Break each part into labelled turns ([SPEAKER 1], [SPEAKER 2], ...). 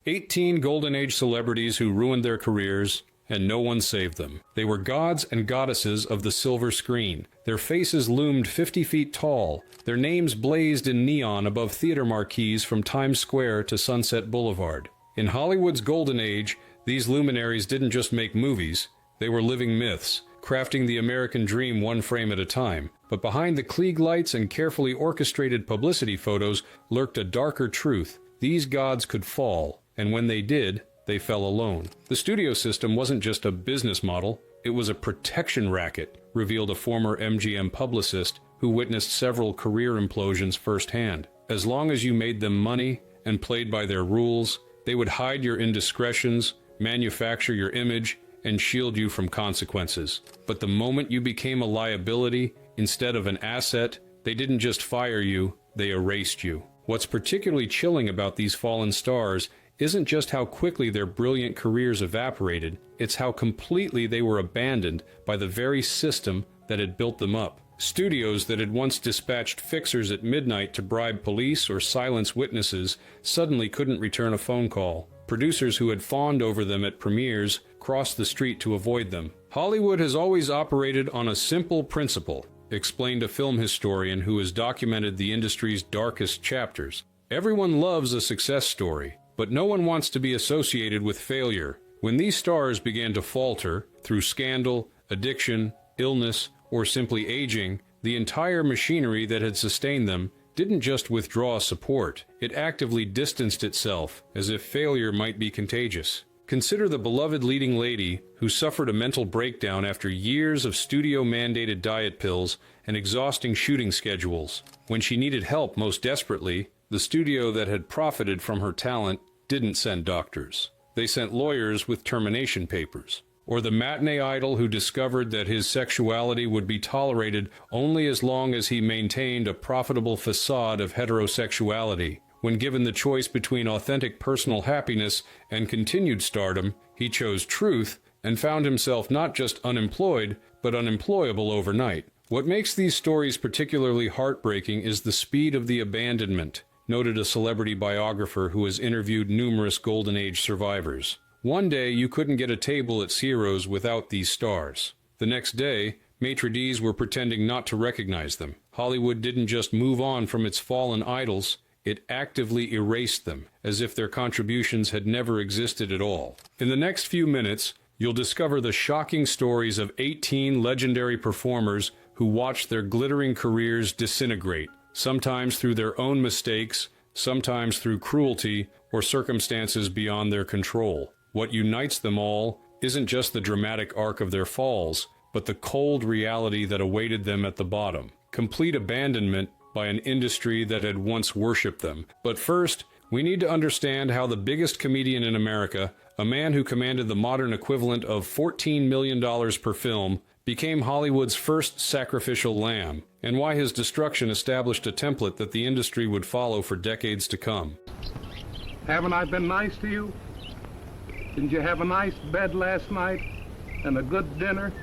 [SPEAKER 1] 18 Golden Age celebrities who ruined their careers, and no one saved them. They were gods and goddesses of the silver screen. Their faces loomed 50 feet tall. Their names blazed in neon above theater marquees from Times Square to Sunset Boulevard. In Hollywood's Golden Age, these luminaries didn't just make movies. They were living myths, crafting the American dream one frame at a time. But behind the Klieg lights and carefully orchestrated publicity photos lurked a darker truth. These gods could fall, and when they did, they fell alone. The studio system wasn't just a business model, it was a protection racket, revealed a former MGM publicist who witnessed several career implosions firsthand. As long as you made them money and played by their rules, they would hide your indiscretions, manufacture your image, and shield you from consequences. But the moment you became a liability instead of an asset, they didn't just fire you, they erased you. What's particularly chilling about these fallen stars isn't just how quickly their brilliant careers evaporated, it's how completely they were abandoned by the very system that had built them up. Studios that had once dispatched fixers at midnight to bribe police or silence witnesses suddenly couldn't return a phone call. Producers who had fawned over them at premieres crossed the street to avoid them. Hollywood has always operated on a simple principle, explained a film historian who has documented the industry's darkest chapters. Everyone loves a success story, but no one wants to be associated with failure. When these stars began to falter, through scandal, addiction, illness, or simply aging, the entire machinery that had sustained them didn't just withdraw support, it actively distanced itself, as if failure might be contagious. Consider the beloved leading lady who suffered a mental breakdown after years of studio-mandated diet pills and exhausting shooting schedules. When she needed help most desperately, the studio that had profited from her talent didn't send doctors. They sent lawyers with termination papers. Or the matinee idol who discovered that his sexuality would be tolerated only as long as he maintained a profitable facade of heterosexuality. When given the choice between authentic personal happiness and continued stardom, he chose truth and found himself not just unemployed, but unemployable overnight. What makes these stories particularly heartbreaking is the speed of the abandonment, noted a celebrity biographer who has interviewed numerous Golden Age survivors. One day, you couldn't get a table at Ciro's without these stars. The next day, maitre d's were pretending not to recognize them. Hollywood didn't just move on from its fallen idols, it actively erased them, as if their contributions had never existed at all. In the next few minutes, you'll discover the shocking stories of 18 legendary performers who watched their glittering careers disintegrate, sometimes through their own mistakes, sometimes through cruelty or circumstances beyond their control. What unites them all isn't just the dramatic arc of their falls, but the cold reality that awaited them at the bottom. Complete abandonment by an industry that had once worshipped them. But first, we need to understand how the biggest comedian in America, a man who commanded the modern equivalent of $14 million per film, became Hollywood's first sacrificial lamb, and why his destruction established a template that the industry would follow for decades to come.
[SPEAKER 2] Haven't I been nice to you? Didn't you have a nice bed last night, and a good dinner,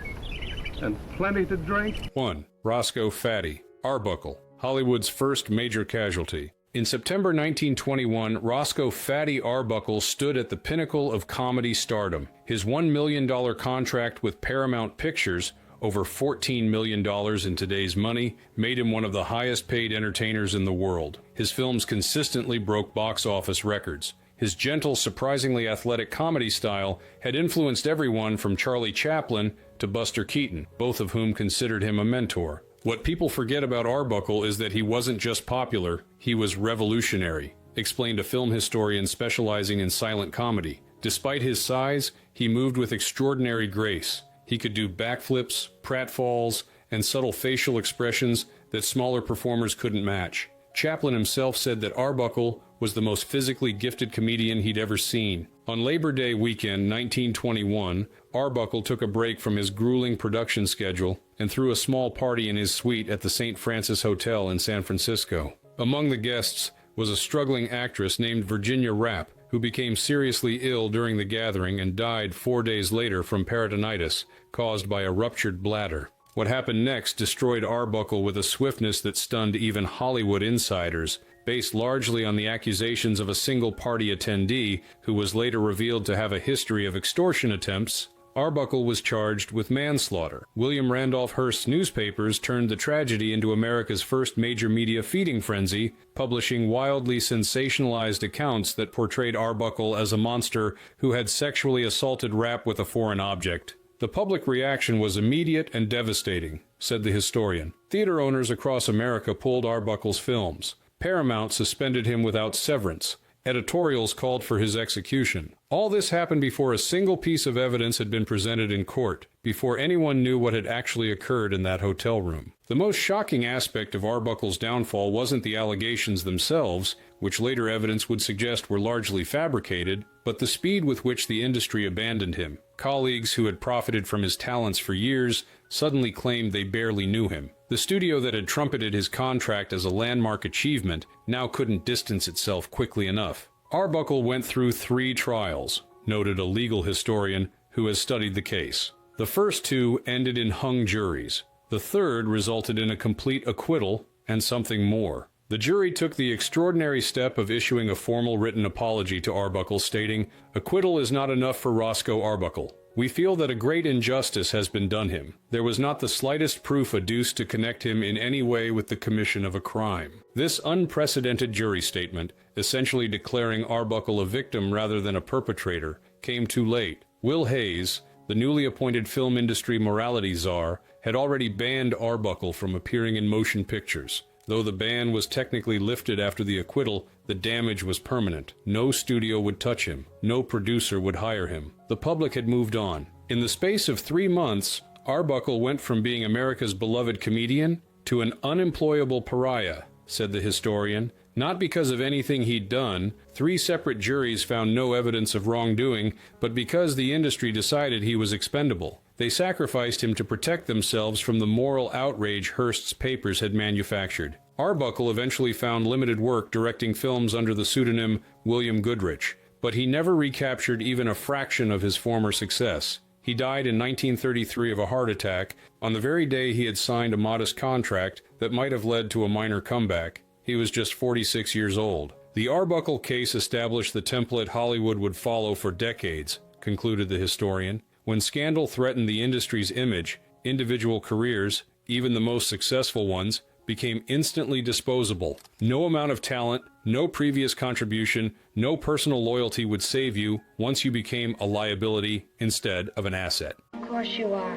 [SPEAKER 2] and plenty to drink?
[SPEAKER 1] 1. Roscoe Fatty, Arbuckle, Hollywood's first major casualty. In September 1921, Roscoe Fatty Arbuckle stood at the pinnacle of comedy stardom. His $1 million contract with Paramount Pictures, over $14 million in today's money, made him one of the highest-paid entertainers in the world. His films consistently broke box office records. His gentle, surprisingly athletic comedy style had influenced everyone from Charlie Chaplin to Buster Keaton, both of whom considered him a mentor. What people forget about Arbuckle is that he wasn't just popular, he was revolutionary, explained a film historian specializing in silent comedy. Despite his size, he moved with extraordinary grace. He could do backflips, pratfalls, and subtle facial expressions that smaller performers couldn't match. Chaplin himself said that Arbuckle was the most physically gifted comedian he'd ever seen. On Labor Day weekend 1921, Arbuckle took a break from his grueling production schedule and threw a small party in his suite at the St. Francis Hotel in San Francisco. Among the guests was a struggling actress named Virginia Rapp, who became seriously ill during the gathering and died 4 days later from peritonitis caused by a ruptured bladder. What happened next destroyed Arbuckle with a swiftness that stunned even Hollywood insiders. Based largely on the accusations of a single-party attendee who was later revealed to have a history of extortion attempts, Arbuckle was charged with manslaughter. William Randolph Hearst's newspapers turned the tragedy into America's first major media feeding frenzy, publishing wildly sensationalized accounts that portrayed Arbuckle as a monster who had sexually assaulted Rapp with a foreign object. The public reaction was immediate and devastating, said the historian. Theater owners across America pulled Arbuckle's films. Paramount suspended him without severance. Editorials called for his execution. All this happened before a single piece of evidence had been presented in court, before anyone knew what had actually occurred in that hotel room. The most shocking aspect of Arbuckle's downfall wasn't the allegations themselves, which later evidence would suggest were largely fabricated, but the speed with which the industry abandoned him. Colleagues who had profited from his talents for years suddenly claimed they barely knew him. The studio that had trumpeted his contract as a landmark achievement now couldn't distance itself quickly enough. Arbuckle went through 3 trials, noted a legal historian who has studied the case. The first 2 ended in hung juries. The third resulted in a complete acquittal and something more. The jury took the extraordinary step of issuing a formal written apology to Arbuckle, stating, "Acquittal is not enough for Roscoe Arbuckle. We feel that a great injustice has been done him. There was not the slightest proof adduced to connect him in any way with the commission of a crime." This unprecedented jury statement, essentially declaring Arbuckle a victim rather than a perpetrator, came too late. Will Hayes, the newly appointed film industry morality czar, had already banned Arbuckle from appearing in motion pictures. Though the ban was technically lifted after the acquittal, the damage was permanent. No studio would touch him. No producer would hire him. The public had moved on. In the space of 3 months, Arbuckle went from being America's beloved comedian to an unemployable pariah, said the historian. Not because of anything he'd done. 3 separate juries found no evidence of wrongdoing, but because the industry decided he was expendable. They sacrificed him to protect themselves from the moral outrage Hearst's papers had manufactured. Arbuckle eventually found limited work directing films under the pseudonym William Goodrich, but he never recaptured even a fraction of his former success. He died in 1933 of a heart attack, on the very day he had signed a modest contract that might have led to a minor comeback. He was just 46 years old. The Arbuckle case established the template Hollywood would follow for decades, concluded the historian. When scandal threatened the industry's image, individual careers, even the most successful ones, became instantly disposable. No amount of talent, no previous contribution, no personal loyalty would save you once you became a liability instead of an asset.
[SPEAKER 3] Of course you are.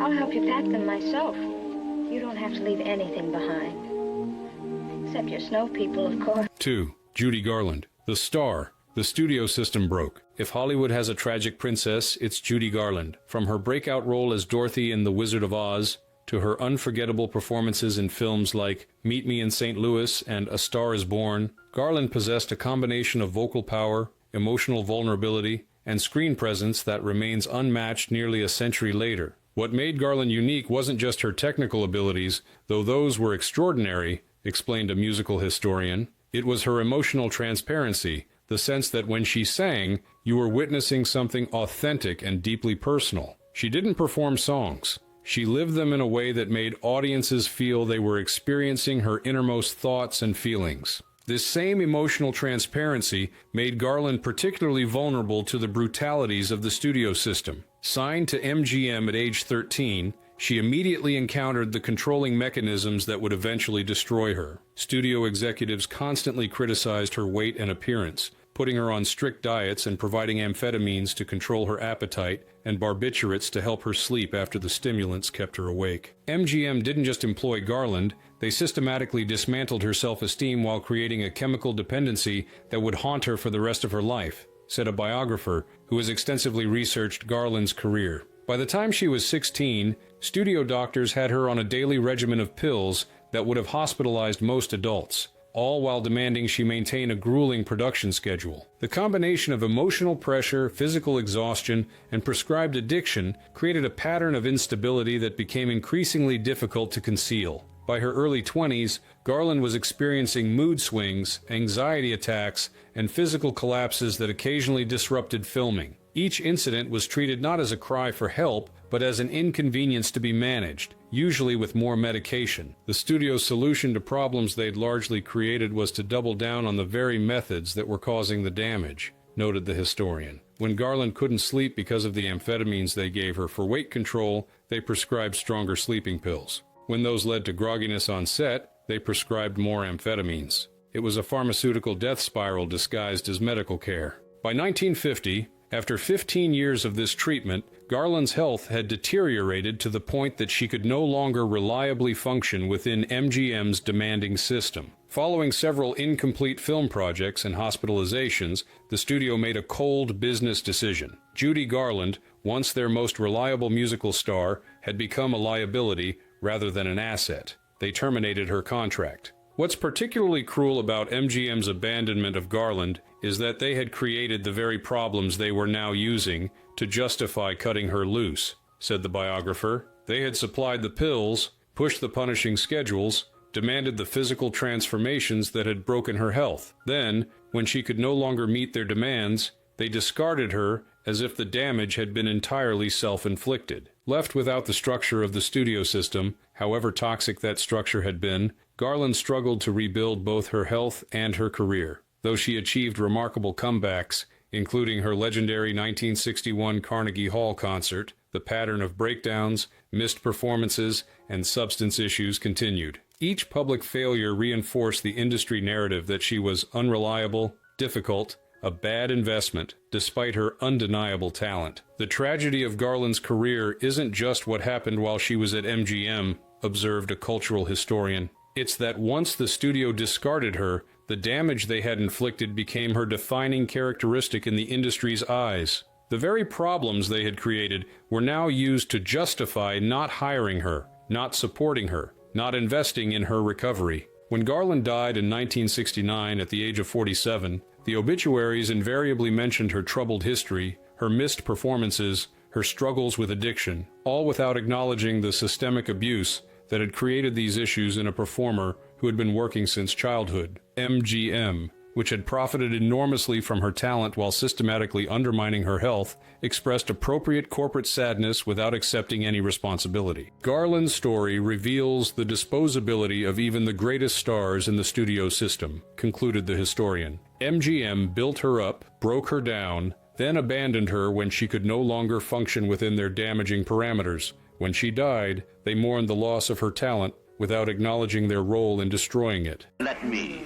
[SPEAKER 3] I'll help you pack them myself. You don't have to leave anything behind. Except your snow people, of course.
[SPEAKER 1] 2. Judy Garland. The star. The studio system broke. If Hollywood has a tragic princess, it's Judy Garland. From her breakout role as Dorothy in The Wizard of Oz, to her unforgettable performances in films like Meet Me in St. Louis and A Star is Born, Garland possessed a combination of vocal power, emotional vulnerability, and screen presence that remains unmatched nearly a century later. What made Garland unique wasn't just her technical abilities, though those were extraordinary, explained a musical historian. It was her emotional transparency, the sense that when she sang, you were witnessing something authentic and deeply personal. She didn't perform songs. She lived them in a way that made audiences feel they were experiencing her innermost thoughts and feelings. This same emotional transparency made Garland particularly vulnerable to the brutalities of the studio system. Signed to MGM at age 13, she immediately encountered the controlling mechanisms that would eventually destroy her. Studio executives constantly criticized her weight and appearance, putting her on strict diets and providing amphetamines to control her appetite and barbiturates to help her sleep after the stimulants kept her awake. MGM didn't just employ Garland, they systematically dismantled her self-esteem while creating a chemical dependency that would haunt her for the rest of her life, said a biographer who has extensively researched Garland's career. By the time she was 16, studio doctors had her on a daily regimen of pills that would have hospitalized most adults, all while demanding she maintain a grueling production schedule. The combination of emotional pressure, physical exhaustion, and prescribed addiction created a pattern of instability that became increasingly difficult to conceal. By her early 20s, Garland was experiencing mood swings, anxiety attacks, and physical collapses that occasionally disrupted filming. Each incident was treated not as a cry for help, but as an inconvenience to be managed. usually with more medication. The studio's solution to problems they'd largely created was to double down on the very methods that were causing the damage, noted the historian. When Garland couldn't sleep because of the amphetamines they gave her for weight control, they prescribed stronger sleeping pills. When those led to grogginess on set, they prescribed more amphetamines. It was a pharmaceutical death spiral disguised as medical care. By 1950, after 15 years of this treatment, Garland's health had deteriorated to the point that she could no longer reliably function within MGM's demanding system. Following several incomplete film projects and hospitalizations, the studio made a cold business decision. Judy Garland, once their most reliable musical star, had become a liability rather than an asset. They terminated her contract. What's particularly cruel about MGM's abandonment of Garland is that they had created the very problems they were now using to justify cutting her loose, said the biographer. They had supplied the pills, pushed the punishing schedules, demanded the physical transformations that had broken her health. Then, when she could no longer meet their demands, they discarded her as if the damage had been entirely self-inflicted. Left without the structure of the studio system, however toxic that structure had been, Garland struggled to rebuild both her health and her career. Though she achieved remarkable comebacks, including her legendary 1961 Carnegie Hall concert, the pattern of breakdowns, missed performances, and substance issues continued. Each public failure reinforced the industry narrative that she was unreliable, difficult, a bad investment, despite her undeniable talent. The tragedy of Garland's career isn't just what happened while she was at MGM, observed a cultural historian. It's that once the studio discarded her, the damage they had inflicted became her defining characteristic in the industry's eyes. The very problems they had created were now used to justify not hiring her, not supporting her, not investing in her recovery. When Garland died in 1969 at the age of 47, the obituaries invariably mentioned her troubled history, her missed performances, her struggles with addiction, all without acknowledging the systemic abuse that had created these issues in a performer who had been working since childhood. MGM, which had profited enormously from her talent while systematically undermining her health, expressed appropriate corporate sadness without accepting any responsibility. Garland's story reveals the disposability of even the greatest stars in the studio system, concluded the historian. MGM built her up, broke her down, then abandoned her when she could no longer function within their damaging parameters. When she died, they mourned the loss of her talent without acknowledging their role in destroying it.
[SPEAKER 4] Let me.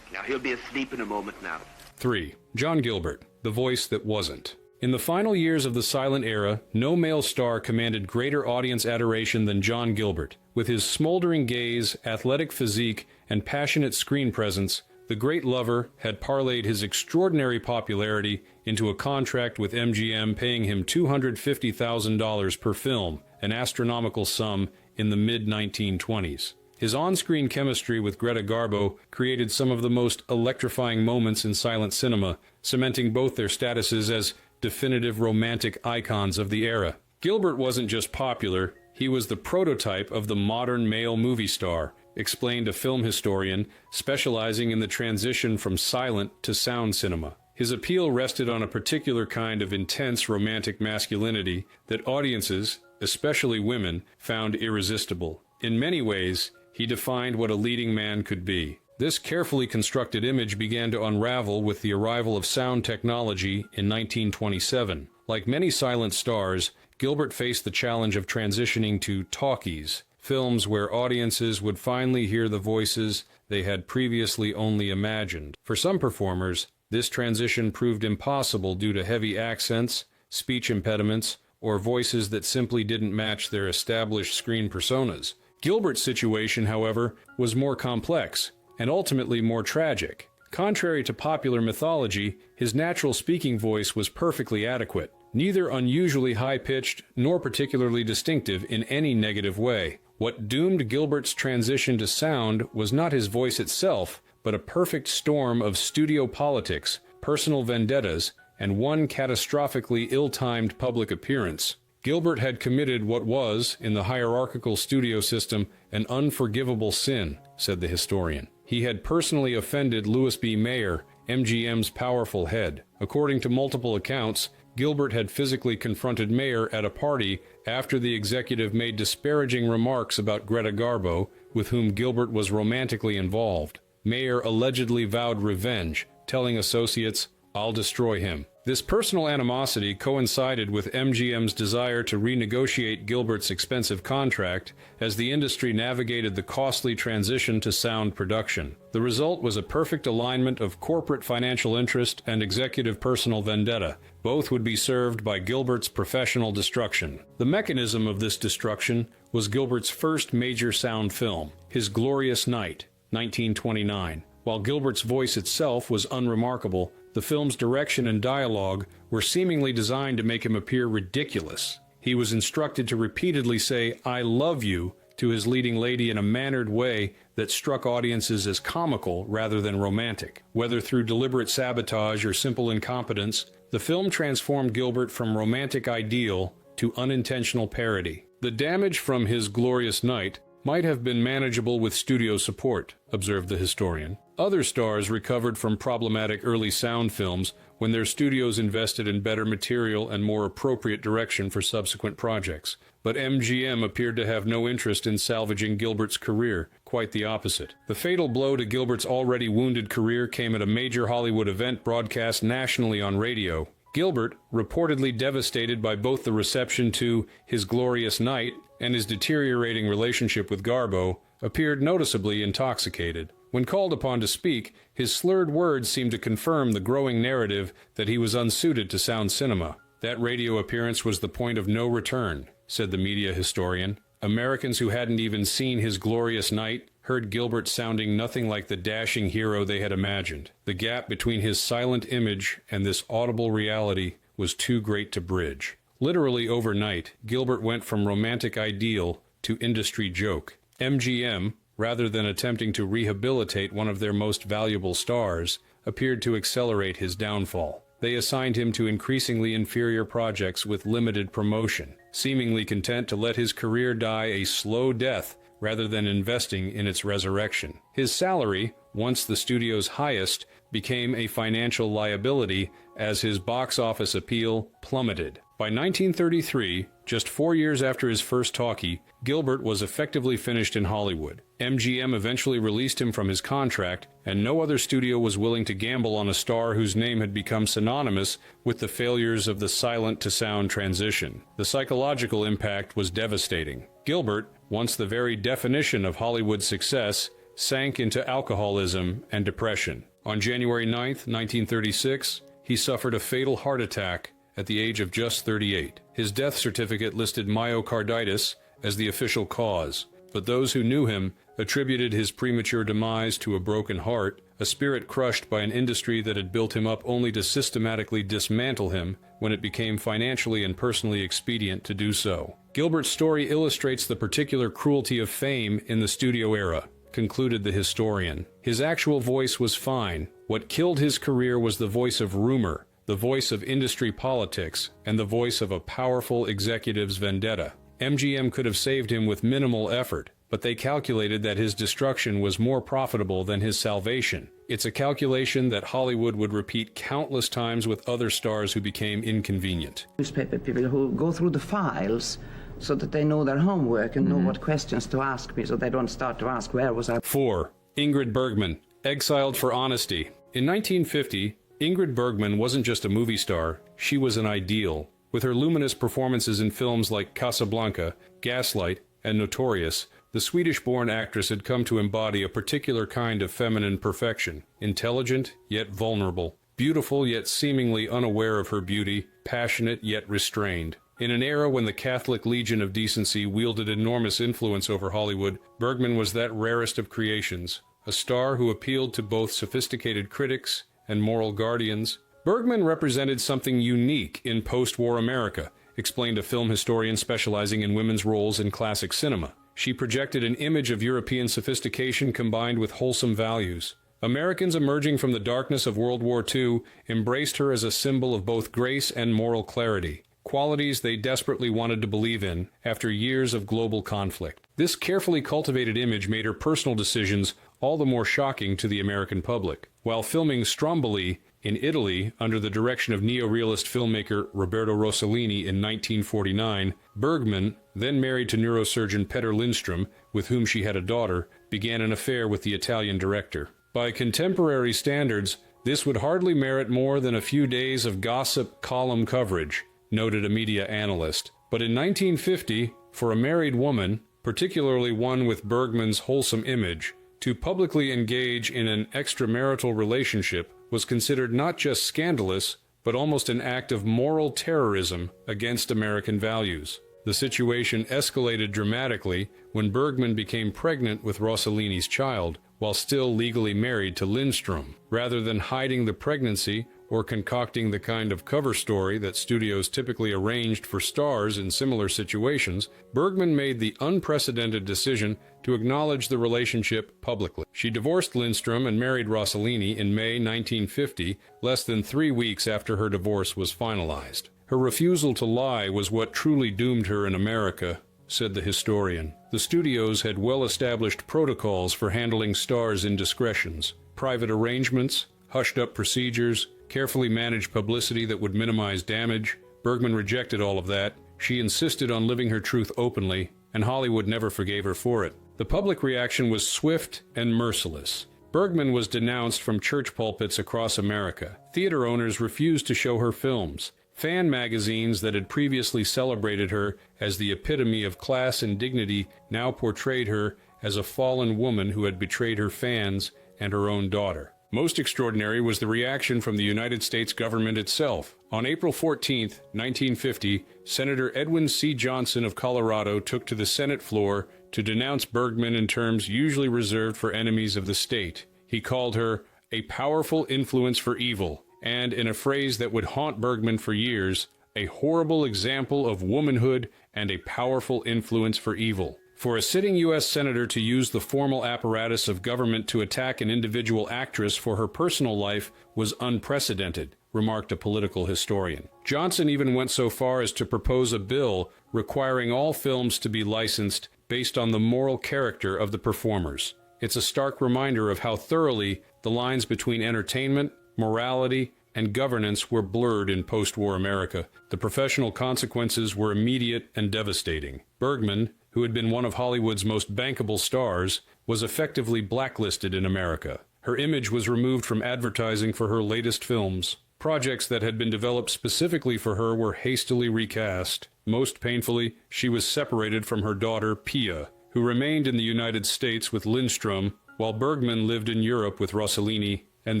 [SPEAKER 4] Now he'll be asleep in a moment now.
[SPEAKER 1] 3. John Gilbert, the voice that wasn't. In the final years of the silent era, no male star commanded greater audience adoration than John Gilbert. With his smoldering gaze, athletic physique, and passionate screen presence, the great lover had parlayed his extraordinary popularity into a contract with MGM paying him $250,000 per film, an astronomical sum in the mid-1920s. His on-screen chemistry with Greta Garbo created some of the most electrifying moments in silent cinema, cementing both their statuses as definitive romantic icons of the era. Gilbert wasn't just popular, he was the prototype of the modern male movie star, explained a film historian specializing in the transition from silent to sound cinema. His appeal rested on a particular kind of intense romantic masculinity that audiences, especially women, found irresistible. In many ways, he defined what a leading man could be. This carefully constructed image began to unravel with the arrival of sound technology in 1927. Like many silent stars, Gilbert faced the challenge of transitioning to talkies, films where audiences would finally hear the voices they had previously only imagined. For some performers, this transition proved impossible due to heavy accents, speech impediments, or voices that simply didn't match their established screen personas. Gilbert's situation, however, was more complex and ultimately more tragic. Contrary to popular mythology, his natural speaking voice was perfectly adequate, neither unusually high-pitched nor particularly distinctive in any negative way. What doomed Gilbert's transition to sound was not his voice itself, but a perfect storm of studio politics, personal vendettas, and one catastrophically ill-timed public appearance. Gilbert had committed what was, in the hierarchical studio system, an unforgivable sin, said the historian. He had personally offended Louis B. Mayer, MGM's powerful head. According to multiple accounts, Gilbert had physically confronted Mayer at a party after the executive made disparaging remarks about Greta Garbo, with whom Gilbert was romantically involved. Mayer allegedly vowed revenge, telling associates, "I'll destroy him." This personal animosity coincided with MGM's desire to renegotiate Gilbert's expensive contract as the industry navigated the costly transition to sound production. The result was a perfect alignment of corporate financial interest and executive personal vendetta. Both would be served by Gilbert's professional destruction. The mechanism of this destruction was Gilbert's first major sound film, His Glorious Night, 1929. While Gilbert's voice itself was unremarkable, the film's direction and dialogue were seemingly designed to make him appear ridiculous. He was instructed to repeatedly say, "I love you," to his leading lady in a mannered way that struck audiences as comical rather than romantic. Whether through deliberate sabotage or simple incompetence, the film transformed Gilbert from romantic ideal to unintentional parody. The damage from His Glorious Night might have been manageable with studio support, observed the historian. Other stars recovered from problematic early sound films when their studios invested in better material and more appropriate direction for subsequent projects. But MGM appeared to have no interest in salvaging Gilbert's career, quite the opposite. The fatal blow to Gilbert's already wounded career came at a major Hollywood event broadcast nationally on radio. Gilbert, reportedly devastated by both the reception to His Glorious Night and his deteriorating relationship with Garbo, appeared noticeably intoxicated. When called upon to speak, his slurred words seemed to confirm the growing narrative that he was unsuited to sound cinema. That radio appearance was the point of no return, said the media historian. Americans who hadn't even seen His Glorious Night heard Gilbert sounding nothing like the dashing hero they had imagined. The gap between his silent image and this audible reality was too great to bridge. Literally overnight, Gilbert went from romantic ideal to industry joke. MGM, rather than attempting to rehabilitate one of their most valuable stars, appeared to accelerate his downfall. They assigned him to increasingly inferior projects with limited promotion, seemingly content to let his career die a slow death rather than investing in its resurrection. His salary, once the studio's highest, became a financial liability as his box office appeal plummeted. By 1933, just 4 years after his first talkie, Gilbert was effectively finished in Hollywood. MGM eventually released him from his contract, and no other studio was willing to gamble on a star whose name had become synonymous with the failures of the silent-to-sound transition. The psychological impact was devastating. Gilbert, once the very definition of Hollywood success, sank into alcoholism and depression. On January 9, 1936, he suffered a fatal heart attack at the age of just 38. His death certificate listed myocarditis as the official cause, but those who knew him attributed his premature demise to a broken heart, a spirit crushed by an industry that had built him up only to systematically dismantle him when it became financially and personally expedient to do so. Gilbert's story illustrates the particular cruelty of fame in the studio era, concluded the historian. His actual voice was fine. What killed his career was the voice of rumor, the voice of industry politics, and the voice of a powerful executive's vendetta. MGM could have saved him with minimal effort, but they calculated that his destruction was more profitable than his salvation. It's a calculation that Hollywood would repeat countless times with other stars who became inconvenient.
[SPEAKER 5] Newspaper people who go through the files so that they know their homework and know what questions to ask me, so they don't start to ask, where was I?
[SPEAKER 1] 4. Ingrid Bergman, exiled for honesty. In 1950, Ingrid Bergman wasn't just a movie star, she was an ideal. With her luminous performances in films like Casablanca, Gaslight, and Notorious, the Swedish-born actress had come to embody a particular kind of feminine perfection, intelligent yet vulnerable, beautiful yet seemingly unaware of her beauty, passionate yet restrained. In an era when the Catholic Legion of Decency wielded enormous influence over Hollywood, Bergman was that rarest of creations, a star who appealed to both sophisticated critics and moral guardians. Bergman represented something unique in post-war America, explained a film historian specializing in women's roles in classic cinema. She projected an image of European sophistication combined with wholesome values. Americans emerging from the darkness of World War II embraced her as a symbol of both grace and moral clarity, qualities they desperately wanted to believe in after years of global conflict. This carefully cultivated image made her personal decisions all the more shocking to the American public. While filming Stromboli in Italy under the direction of neo-realist filmmaker Roberto Rossellini in 1949, Bergman, then married to neurosurgeon Petter Lindström, with whom she had a daughter, began an affair with the Italian director. By contemporary standards, this would hardly merit more than a few days of gossip column coverage, noted a media analyst. But in 1950, for a married woman, particularly one with Bergman's wholesome image, to publicly engage in an extramarital relationship was considered not just scandalous, but almost an act of moral terrorism against American values. The situation escalated dramatically when Bergman became pregnant with Rossellini's child, while still legally married to Lindström. Rather than hiding the pregnancy or concocting the kind of cover story that studios typically arranged for stars in similar situations, Bergman made the unprecedented decision to acknowledge the relationship publicly. She divorced Lindström and married Rossellini in May 1950, less than 3 weeks after her divorce was finalized. Her refusal to lie was what truly doomed her in America, said the historian. The studios had well-established protocols for handling stars' indiscretions, private arrangements, hushed-up procedures, carefully managed publicity that would minimize damage. Bergman rejected all of that. She insisted on living her truth openly, and Hollywood never forgave her for it. The public reaction was swift and merciless. Bergman was denounced from church pulpits across America. Theater owners refused to show her films. Fan magazines that had previously celebrated her as the epitome of class and dignity now portrayed her as a fallen woman who had betrayed her fans and her own daughter. Most extraordinary was the reaction from the United States government itself. On April 14, 1950, Senator Edwin C. Johnson of Colorado took to the Senate floor to denounce Bergman in terms usually reserved for enemies of the state. He called her a powerful influence for evil, and, in a phrase that would haunt Bergman for years, a horrible example of womanhood and a powerful influence for evil. For a sitting U.S. senator to use the formal apparatus of government to attack an individual actress for her personal life was unprecedented, remarked a political historian. Johnson even went so far as to propose a bill requiring all films to be licensed based on the moral character of the performers. It's a stark reminder of how thoroughly the lines between entertainment, morality, and governance were blurred in post-war America. The professional consequences were immediate and devastating. Bergman, who had been one of Hollywood's most bankable stars, was effectively blacklisted in America. Her image was removed from advertising for her latest films. Projects that had been developed specifically for her were hastily recast. Most painfully, she was separated from her daughter, Pia, who remained in the United States with Lindström, while Bergman lived in Europe with Rossellini and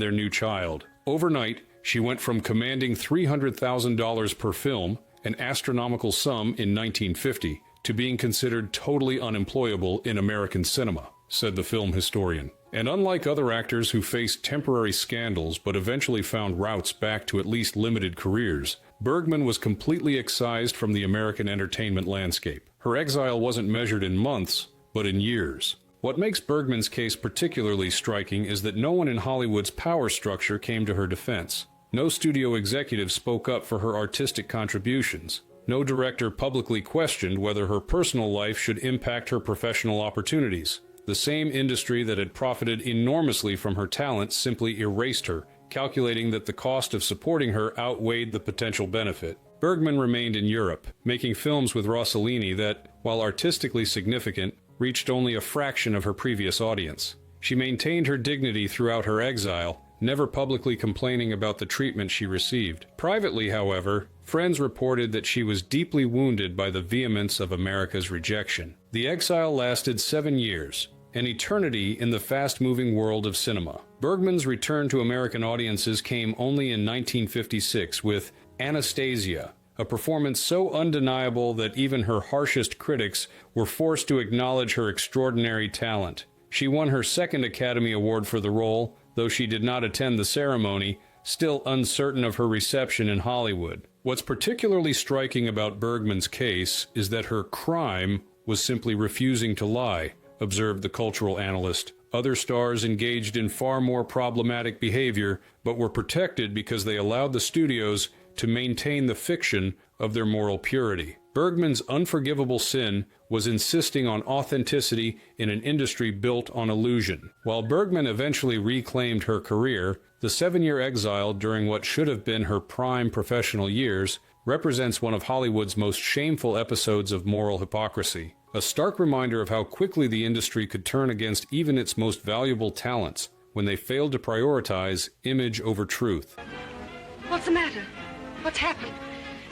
[SPEAKER 1] their new child. Overnight, she went from commanding $300,000 per film, an astronomical sum in 1950, to being considered totally unemployable in American cinema, said the film historian. And unlike other actors who faced temporary scandals but eventually found routes back to at least limited careers, Bergman was completely excised from the American entertainment landscape. Her exile wasn't measured in months, but in years. What makes Bergman's case particularly striking is that no one in Hollywood's power structure came to her defense. No studio executive spoke up for her artistic contributions. No director publicly questioned whether her personal life should impact her professional opportunities. The same industry that had profited enormously from her talent simply erased her, calculating that the cost of supporting her outweighed the potential benefit. Bergman remained in Europe, making films with Rossellini that, while artistically significant, reached only a fraction of her previous audience. She maintained her dignity throughout her exile, never publicly complaining about the treatment she received. Privately, however, friends reported that she was deeply wounded by the vehemence of America's rejection. The exile lasted 7 years, an eternity in the fast-moving world of cinema. Bergman's return to American audiences came only in 1956 with Anastasia, a performance so undeniable that even her harshest critics were forced to acknowledge her extraordinary talent. She won her second Academy Award for the role, though she did not attend the ceremony, still uncertain of her reception in Hollywood. What's particularly striking about Bergman's case is that her crime was simply refusing to lie, observed the cultural analyst. Other stars engaged in far more problematic behavior, but were protected because they allowed the studios to maintain the fiction of their moral purity. Bergman's unforgivable sin was insisting on authenticity in an industry built on illusion. While Bergman eventually reclaimed her career, the 7-year exile during what should have been her prime professional years represents one of Hollywood's most shameful episodes of moral hypocrisy. A stark reminder of how quickly the industry could turn against even its most valuable talents when they failed to prioritize image over truth.
[SPEAKER 6] What's the matter? What's happened?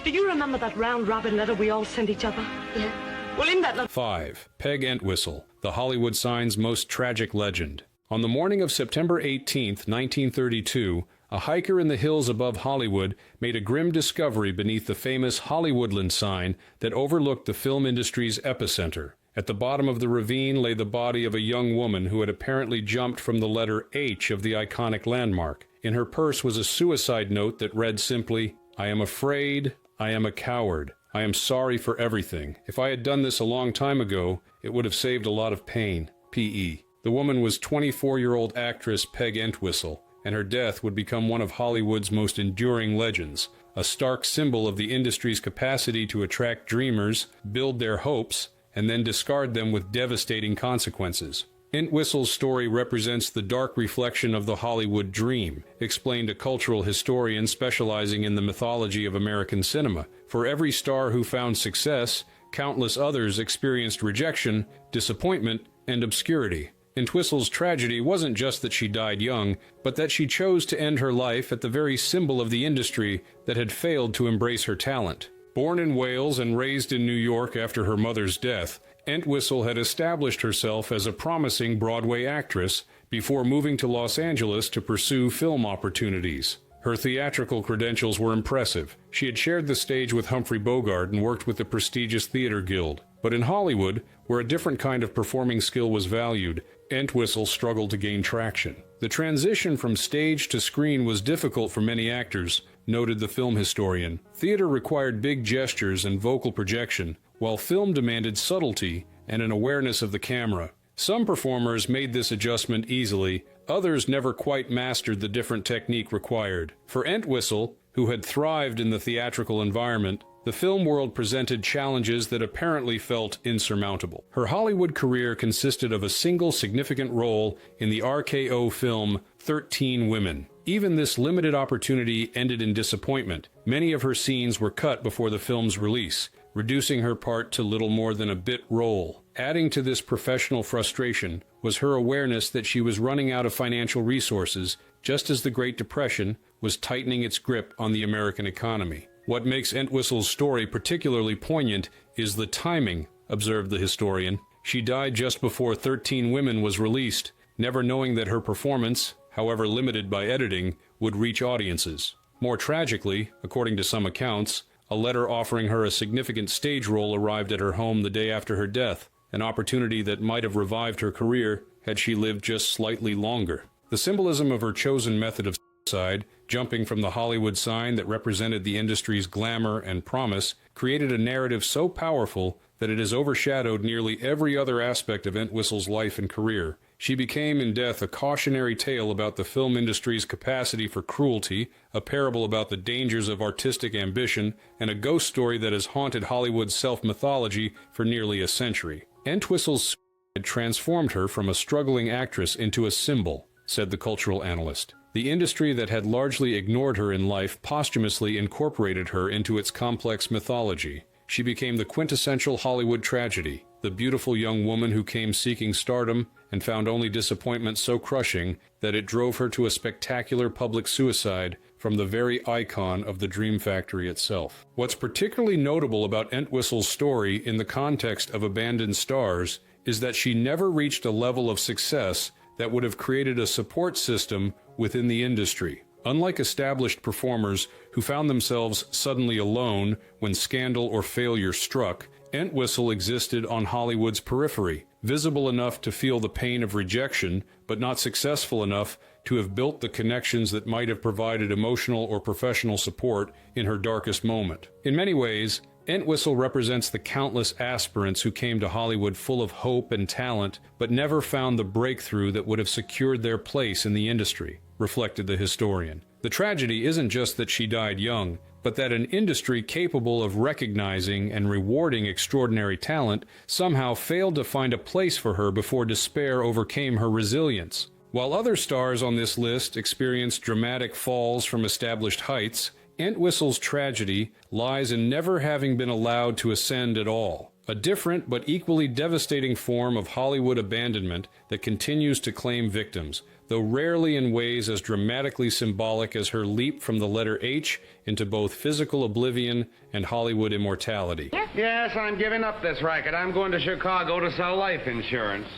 [SPEAKER 6] Do you remember that round-robin letter we all sent each other?
[SPEAKER 3] Yeah.
[SPEAKER 6] Well, in that letter...
[SPEAKER 1] 5. Peg Entwistle, the Hollywood sign's most tragic legend. On the morning of September 18, 1932, a hiker in the hills above Hollywood made a grim discovery beneath the famous Hollywoodland sign that overlooked the film industry's epicenter. At the bottom of the ravine lay the body of a young woman who had apparently jumped from the letter H of the iconic landmark. In her purse was a suicide note that read simply, "I am afraid, I am a coward. I am sorry for everything. If I had done this a long time ago, it would have saved a lot of pain. P.E." The woman was 24-year-old actress Peg Entwistle, and her death would become one of Hollywood's most enduring legends, a stark symbol of the industry's capacity to attract dreamers, build their hopes, and then discard them with devastating consequences. Entwistle's story represents the dark reflection of the Hollywood dream, explained a cultural historian specializing in the mythology of American cinema. For every star who found success, countless others experienced rejection, disappointment, and obscurity. Entwistle's tragedy wasn't just that she died young, but that she chose to end her life at the very symbol of the industry that had failed to embrace her talent. Born in Wales and raised in New York after her mother's death, Entwistle had established herself as a promising Broadway actress before moving to Los Angeles to pursue film opportunities. Her theatrical credentials were impressive. She had shared the stage with Humphrey Bogart and worked with the prestigious Theater Guild. But in Hollywood, where a different kind of performing skill was valued, Entwistle struggled to gain traction. The transition from stage to screen was difficult for many actors, noted the film historian. Theater required big gestures and vocal projection, while film demanded subtlety and an awareness of the camera. Some performers made this adjustment easily, others never quite mastered the different technique required. For Entwistle, who had thrived in the theatrical environment, the film world presented challenges that apparently felt insurmountable. Her Hollywood career consisted of a single significant role in the RKO film 13 Women. Even this limited opportunity ended in disappointment. Many of her scenes were cut before the film's release, reducing her part to little more than a bit role. Adding to this professional frustration was her awareness that she was running out of financial resources, just as the Great Depression was tightening its grip on the American economy. What makes Entwistle's story particularly poignant is the timing, observed the historian. She died just before 13 Women was released, never knowing that her performance, however limited by editing, would reach audiences. More tragically, according to some accounts, a letter offering her a significant stage role arrived at her home the day after her death, an opportunity that might have revived her career had she lived just slightly longer. The symbolism of her chosen method of suicide, jumping from the Hollywood sign that represented the industry's glamour and promise, created a narrative so powerful that it has overshadowed nearly every other aspect of Entwistle's life and career. She became in death a cautionary tale about the film industry's capacity for cruelty, a parable about the dangers of artistic ambition, and a ghost story that has haunted Hollywood's self-mythology for nearly a century. Entwistle's suicide had transformed her from a struggling actress into a symbol, said the cultural analyst. The industry that had largely ignored her in life posthumously incorporated her into its complex mythology. She became the quintessential Hollywood tragedy, the beautiful young woman who came seeking stardom and found only disappointment so crushing that it drove her to a spectacular public suicide from the very icon of the Dream Factory itself. What's particularly notable about Entwistle's story in the context of abandoned stars is that she never reached a level of success that would have created a support system within the industry. Unlike established performers who found themselves suddenly alone when scandal or failure struck, Entwistle existed on Hollywood's periphery, visible enough to feel the pain of rejection, but not successful enough to have built the connections that might have provided emotional or professional support in her darkest moment. In many ways, Entwistle represents the countless aspirants who came to Hollywood full of hope and talent, but never found the breakthrough that would have secured their place in the industry, reflected the historian. The tragedy isn't just that she died young, but but that an industry capable of recognizing and rewarding extraordinary talent somehow failed to find a place for her before despair overcame her resilience. While other stars on this list experienced dramatic falls from established heights, Entwistle's tragedy lies in never having been allowed to ascend at all. A different but equally devastating form of Hollywood abandonment that continues to claim victims, though rarely in ways as dramatically symbolic as her leap from the letter H into both physical oblivion and Hollywood immortality.
[SPEAKER 7] Yes, I'm giving up this racket. I'm going to Chicago to sell life insurance.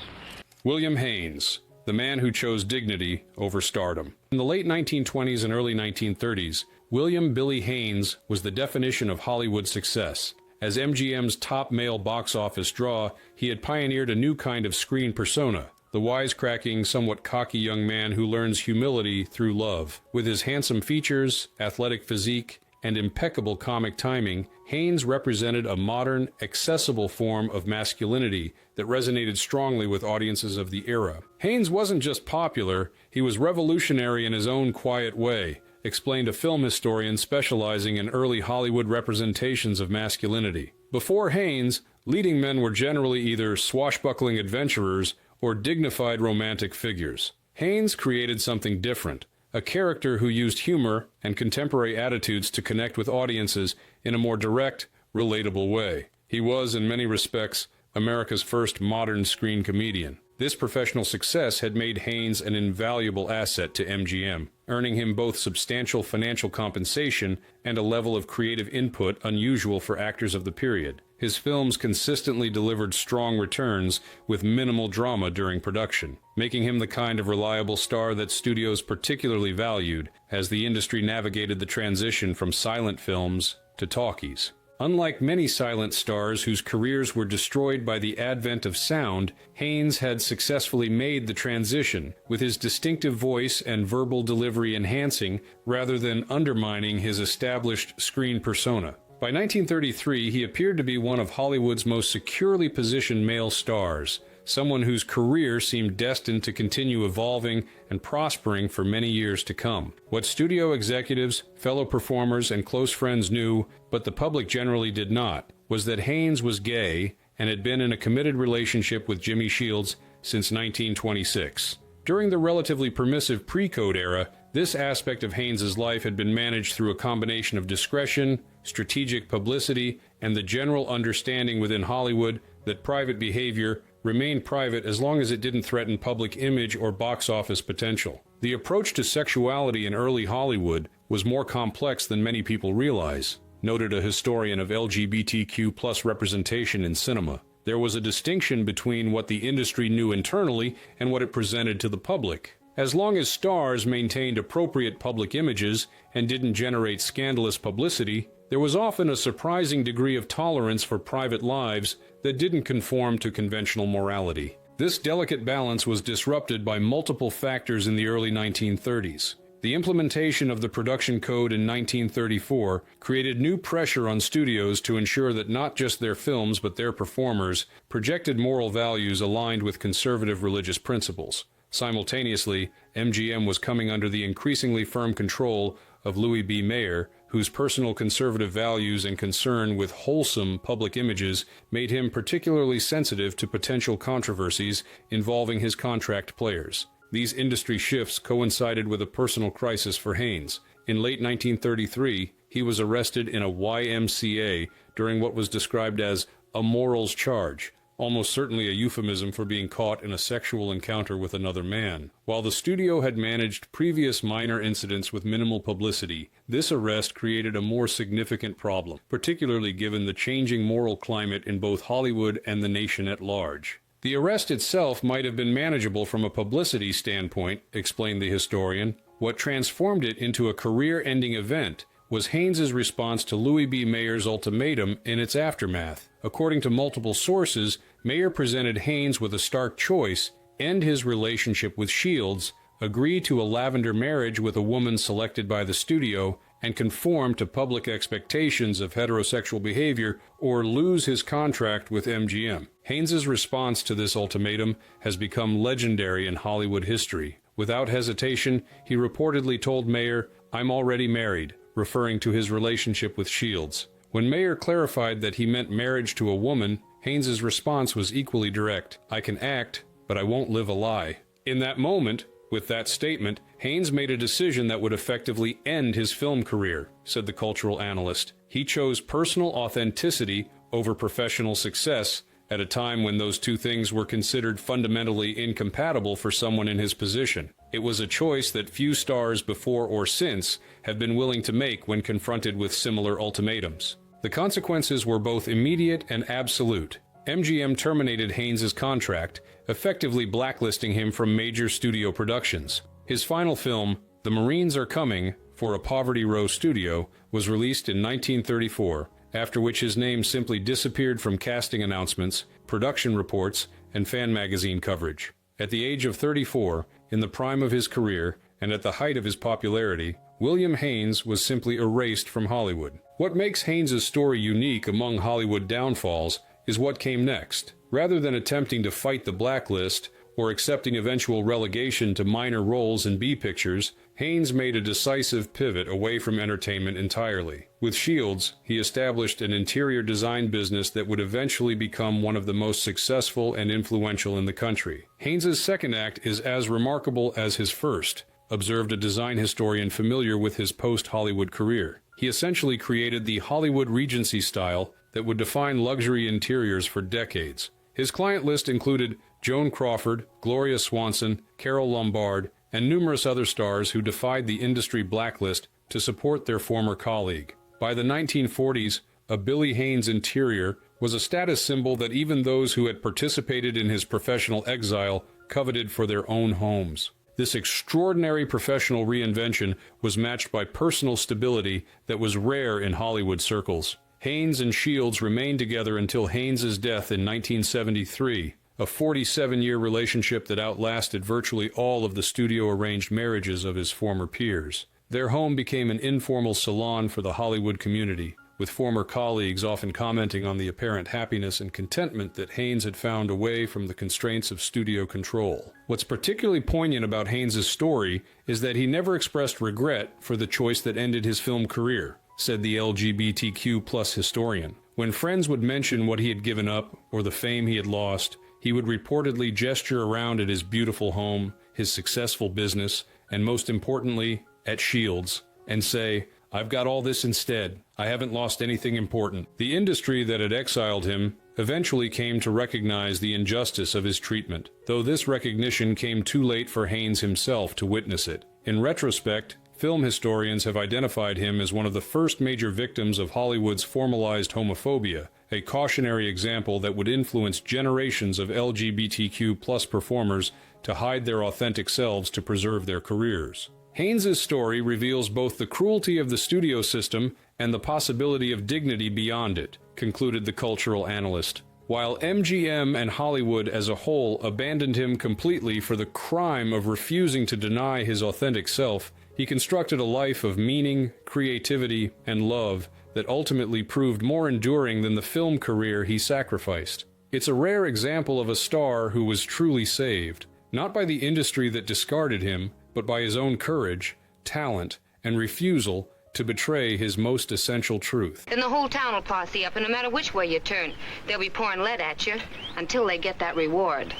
[SPEAKER 1] William Haynes, the man who chose dignity over stardom. In the late 1920s and early 1930s, William Billy Haynes was the definition of Hollywood success. As MGM's top male box office draw, he had pioneered a new kind of screen persona, the wisecracking, somewhat cocky young man who learns humility through love. With his handsome features, athletic physique, and impeccable comic timing, Haynes represented a modern, accessible form of masculinity that resonated strongly with audiences of the era. Haynes wasn't just popular, he was revolutionary in his own quiet way, explained a film historian specializing in early Hollywood representations of masculinity. Before Haynes, leading men were generally either swashbuckling adventurers or dignified romantic figures. Haynes created something different, a character who used humor and contemporary attitudes to connect with audiences in a more direct, relatable way. He was, in many respects, America's first modern screen comedian. This professional success had made Haynes an invaluable asset to MGM, earning him both substantial financial compensation and a level of creative input unusual for actors of the period. His films consistently delivered strong returns with minimal drama during production, making him the kind of reliable star that studios particularly valued as the industry navigated the transition from silent films to talkies. Unlike many silent stars whose careers were destroyed by the advent of sound, Haynes had successfully made the transition, with his distinctive voice and verbal delivery enhancing rather than undermining his established screen persona. By 1933, he appeared to be one of Hollywood's most securely positioned male stars, someone whose career seemed destined to continue evolving and prospering for many years to come. What studio executives, fellow performers, and close friends knew, but the public generally did not, was that Haynes was gay and had been in a committed relationship with Jimmy Shields since 1926. During the relatively permissive pre-code era, this aspect of Haynes's life had been managed through a combination of discretion, strategic publicity, and the general understanding within Hollywood that private behavior remained private as long as it didn't threaten public image or box office potential. The approach to sexuality in early Hollywood was more complex than many people realize, noted a historian of LGBTQ+ representation in cinema. There was a distinction between what the industry knew internally and what it presented to the public. As long as stars maintained appropriate public images and didn't generate scandalous publicity, there was often a surprising degree of tolerance for private lives that didn't conform to conventional morality. This delicate balance was disrupted by multiple factors in the early 1930s. The implementation of the production code in 1934 created new pressure on studios to ensure that not just their films but their performers projected moral values aligned with conservative religious principles. Simultaneously, MGM was coming under the increasingly firm control of Louis B. Mayer, whose personal conservative values and concern with wholesome public images made him particularly sensitive to potential controversies involving his contract players. These industry shifts coincided with a personal crisis for Haynes. In late 1933, he was arrested in a YMCA during what was described as a morals charge, almost certainly a euphemism for being caught in a sexual encounter with another man. While the studio had managed previous minor incidents with minimal publicity, this arrest created a more significant problem, particularly given the changing moral climate in both Hollywood and the nation at large. The arrest itself might have been manageable from a publicity standpoint, explained the historian. What transformed it into a career-ending event was Haynes's response to Louis B. Mayer's ultimatum in its aftermath. According to multiple sources, Mayer presented Haynes with a stark choice: end his relationship with Shields, agree to a lavender marriage with a woman selected by the studio, and conform to public expectations of heterosexual behavior, or lose his contract with MGM. Haynes's response to this ultimatum has become legendary in Hollywood history. Without hesitation, he reportedly told Mayer, "I'm already married. referring to his relationship with Shields. When Mayer clarified that he meant marriage to a woman, Haynes's response was equally direct. "I can act, but I won't live a lie." In that moment, with that statement, Haynes made a decision that would effectively end his film career, said the cultural analyst. He chose personal authenticity over professional success at a time when those two things were considered fundamentally incompatible for someone in his position. It was a choice that few stars before or since have been willing to make when confronted with similar ultimatums. The consequences were both immediate and absolute. MGM terminated Haynes's contract, effectively blacklisting him from major studio productions. His final film, The Marines Are Coming, for a Poverty Row studio, was released in 1934, after which his name simply disappeared from casting announcements, production reports, and fan magazine coverage. At the age of 34, in the prime of his career, and at the height of his popularity, William Haynes was simply erased from Hollywood. What makes Haynes's story unique among Hollywood downfalls is what came next. Rather than attempting to fight the blacklist or accepting eventual relegation to minor roles in B pictures, Haynes made a decisive pivot away from entertainment entirely. With Shields, he established an interior design business that would eventually become one of the most successful and influential in the country. Haynes's second act is as remarkable as his first, observed a design historian familiar with his post-Hollywood career. He essentially created the Hollywood Regency style that would define luxury interiors for decades. His client list included Joan Crawford, Gloria Swanson, Carole Lombard, and numerous other stars who defied the industry blacklist to support their former colleague. By the 1940s, a Billy Haynes interior was a status symbol that even those who had participated in his professional exile coveted for their own homes. This extraordinary professional reinvention was matched by personal stability that was rare in Hollywood circles. Haynes and Shields remained together until Haynes's death in 1973, a 47-year relationship that outlasted virtually all of the studio-arranged marriages of his former peers. Their home became an informal salon for the Hollywood community, with former colleagues often commenting on the apparent happiness and contentment that Haynes had found away from the constraints of studio control. What's particularly poignant about Haynes's story is that he never expressed regret for the choice that ended his film career, said the LGBTQ+ historian. When friends would mention what he had given up or the fame he had lost, he would reportedly gesture around at his beautiful home, his successful business, and most importantly, at Shields, and say, "I've got all this instead. I haven't lost anything important." The industry that had exiled him eventually came to recognize the injustice of his treatment, though this recognition came too late for Haynes himself to witness it. In retrospect, film historians have identified him as one of the first major victims of Hollywood's formalized homophobia, a cautionary example that would influence generations of LGBTQ+ performers to hide their authentic selves to preserve their careers. Haynes's story reveals both the cruelty of the studio system and the possibility of dignity beyond it, concluded the cultural analyst. While MGM and Hollywood as a whole abandoned him completely for the crime of refusing to deny his authentic self, he constructed a life of meaning, creativity, and love that ultimately proved more enduring than the film career he sacrificed. It's a rare example of a star who was truly saved, not by the industry that discarded him, but by his own courage, talent, and refusal to betray his most essential truth.
[SPEAKER 8] Then the whole town will posse up, and no matter which way you turn, they'll be pouring lead at you until they get that reward.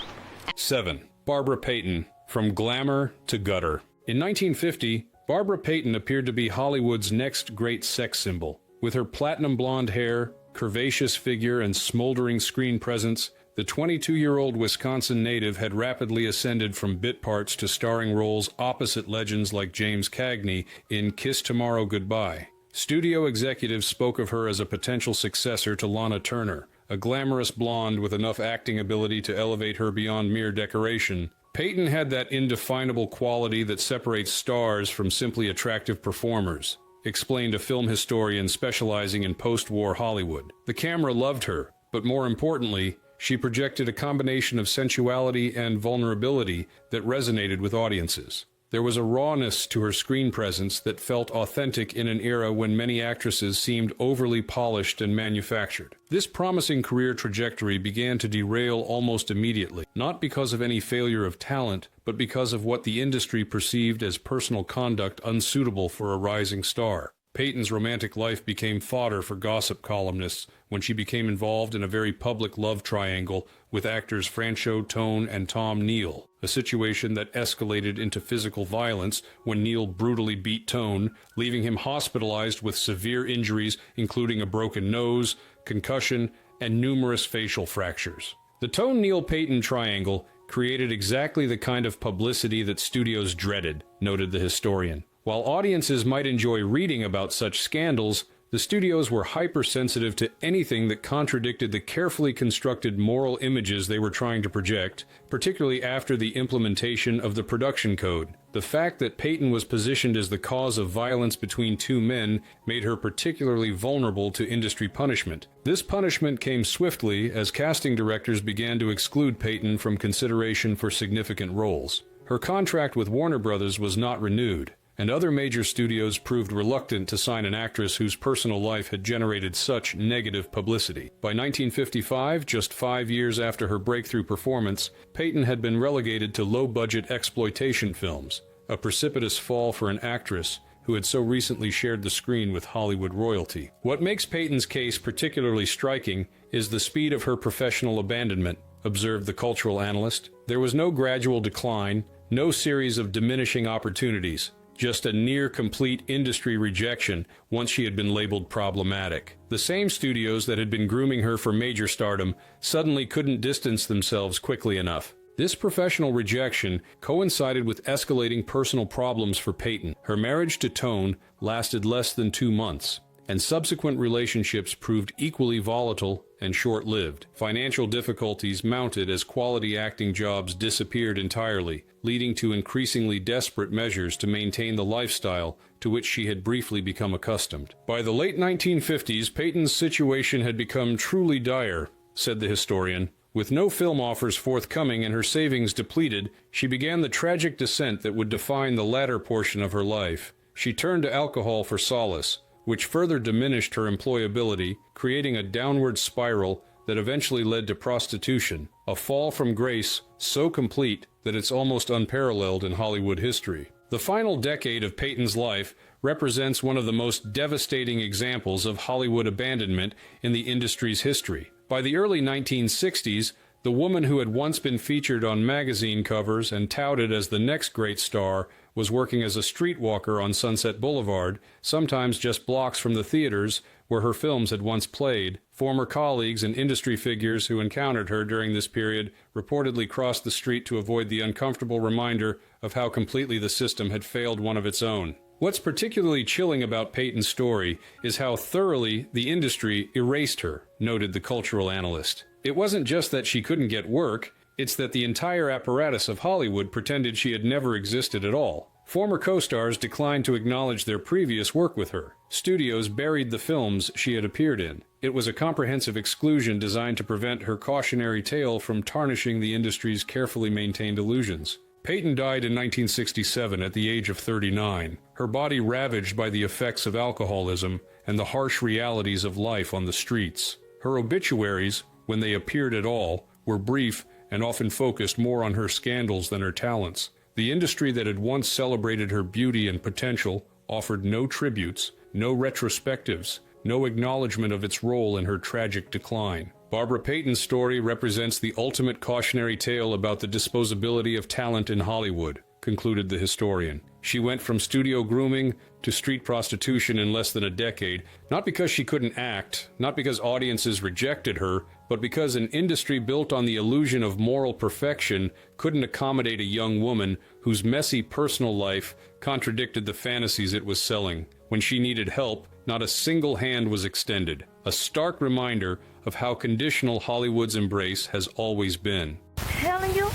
[SPEAKER 1] 7. Barbara Payton, from glamour to gutter. In 1950, Barbara Payton appeared to be Hollywood's next great sex symbol. With her platinum blonde hair, curvaceous figure, and smoldering screen presence, the 22-year-old Wisconsin native had rapidly ascended from bit parts to starring roles opposite legends like James Cagney in Kiss Tomorrow Goodbye. Studio executives spoke of her as a potential successor to Lana Turner, a glamorous blonde with enough acting ability to elevate her beyond mere decoration. Payton had that indefinable quality that separates stars from simply attractive performers, explained a film historian specializing in post-war Hollywood. The camera loved her, but more importantly, she projected a combination of sensuality and vulnerability that resonated with audiences. There was a rawness to her screen presence that felt authentic in an era when many actresses seemed overly polished and manufactured. This promising career trajectory began to derail almost immediately, not because of any failure of talent, but because of what the industry perceived as personal conduct unsuitable for a rising star. Peyton's romantic life became fodder for gossip columnists when she became involved in a very public love triangle with actors Francho Tone and Tom Neal, a situation that escalated into physical violence when Neal brutally beat Tone, leaving him hospitalized with severe injuries including a broken nose, concussion, and numerous facial fractures. The Tone-Neal-Peyton triangle created exactly the kind of publicity that studios dreaded, noted the historian. While audiences might enjoy reading about such scandals, the studios were hypersensitive to anything that contradicted the carefully constructed moral images they were trying to project, particularly after the implementation of the production code. The fact that Peyton was positioned as the cause of violence between two men made her particularly vulnerable to industry punishment. This punishment came swiftly as casting directors began to exclude Peyton from consideration for significant roles. Her contract with Warner Brothers was not renewed, and other major studios proved reluctant to sign an actress whose personal life had generated such negative publicity. By 1955, just 5 years after her breakthrough performance, Peyton had been relegated to low-budget exploitation films, a precipitous fall for an actress who had so recently shared the screen with Hollywood royalty. What makes Peyton's case particularly striking is the speed of her professional abandonment, observed the cultural analyst. There was no gradual decline, no series of diminishing opportunities, just a near-complete industry rejection once she had been labeled problematic. The same studios that had been grooming her for major stardom suddenly couldn't distance themselves quickly enough. This professional rejection coincided with escalating personal problems for Peyton. Her marriage to Tone lasted less than 2 months, and subsequent relationships proved equally volatile and short-lived. Financial difficulties mounted as quality acting jobs disappeared entirely, leading to increasingly desperate measures to maintain the lifestyle to which she had briefly become accustomed. By the late 1950s, Peyton's situation had become truly dire, said the historian. With no film offers forthcoming and her savings depleted, she began the tragic descent that would define the latter portion of her life. She turned to alcohol for solace, which further diminished her employability, creating a downward spiral that eventually led to prostitution, a fall from grace so complete that it's almost unparalleled in Hollywood history. The final decade of Peyton's life represents one of the most devastating examples of Hollywood abandonment in the industry's history. By the early 1960s, the woman who had once been featured on magazine covers and touted as the next great star was working as a streetwalker on Sunset Boulevard, sometimes just blocks from the theaters where her films had once played. Former colleagues and industry figures who encountered her during this period reportedly crossed the street to avoid the uncomfortable reminder of how completely the system had failed one of its own. What's particularly chilling about Peyton's story is how thoroughly the industry erased her, noted the cultural analyst. It wasn't just that she couldn't get work, it's that the entire apparatus of Hollywood pretended she had never existed at all. Former co-stars declined to acknowledge their previous work with her. Studios buried the films she had appeared in. It was a comprehensive exclusion designed to prevent her cautionary tale from tarnishing the industry's carefully maintained illusions. Peyton died in 1967 at the age of 39, her body ravaged by the effects of alcoholism and the harsh realities of life on the streets. Her obituaries, when they appeared at all, were brief and often focused more on her scandals than her talents. The industry that had once celebrated her beauty and potential offered no tributes, no retrospectives, no acknowledgement of its role in her tragic decline. Barbara Peyton's story represents the ultimate cautionary tale about the disposability of talent in Hollywood, concluded the historian. She went from studio grooming to street prostitution in less than a decade, not because she couldn't act, not because audiences rejected her, but because an industry built on the illusion of moral perfection couldn't accommodate a young woman whose messy personal life contradicted the fantasies it was selling. When she needed help, not a single hand was extended, a stark reminder of how conditional Hollywood's embrace has always been.
[SPEAKER 9] Telling you,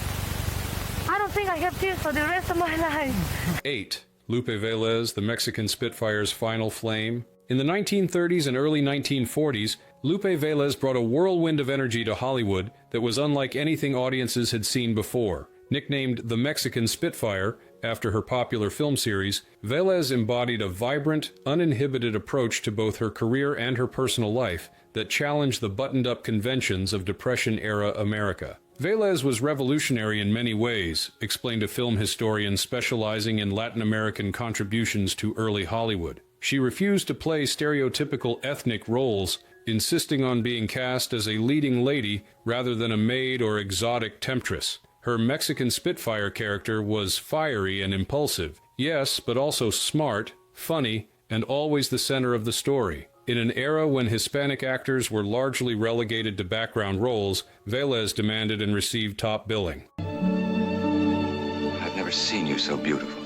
[SPEAKER 9] I don't think I have tears for the rest of my life.
[SPEAKER 1] 8. Lupe Velez, the Mexican Spitfire's final flame. In the 1930s and early 1940s, Lupe Velez brought a whirlwind of energy to Hollywood that was unlike anything audiences had seen before. Nicknamed the Mexican Spitfire, after her popular film series, Velez embodied a vibrant, uninhibited approach to both her career and her personal life that challenged the buttoned-up conventions of Depression-era America. Velez was revolutionary in many ways, explained a film historian specializing in Latin American contributions to early Hollywood. She refused to play stereotypical ethnic roles, insisting on being cast as a leading lady rather than a maid or exotic temptress. Her Mexican Spitfire character was fiery and impulsive, yes, but also smart, funny, and always the center of the story. In an era when Hispanic actors were largely relegated to background roles, Velez demanded and received top billing.
[SPEAKER 10] I've never seen you so beautiful.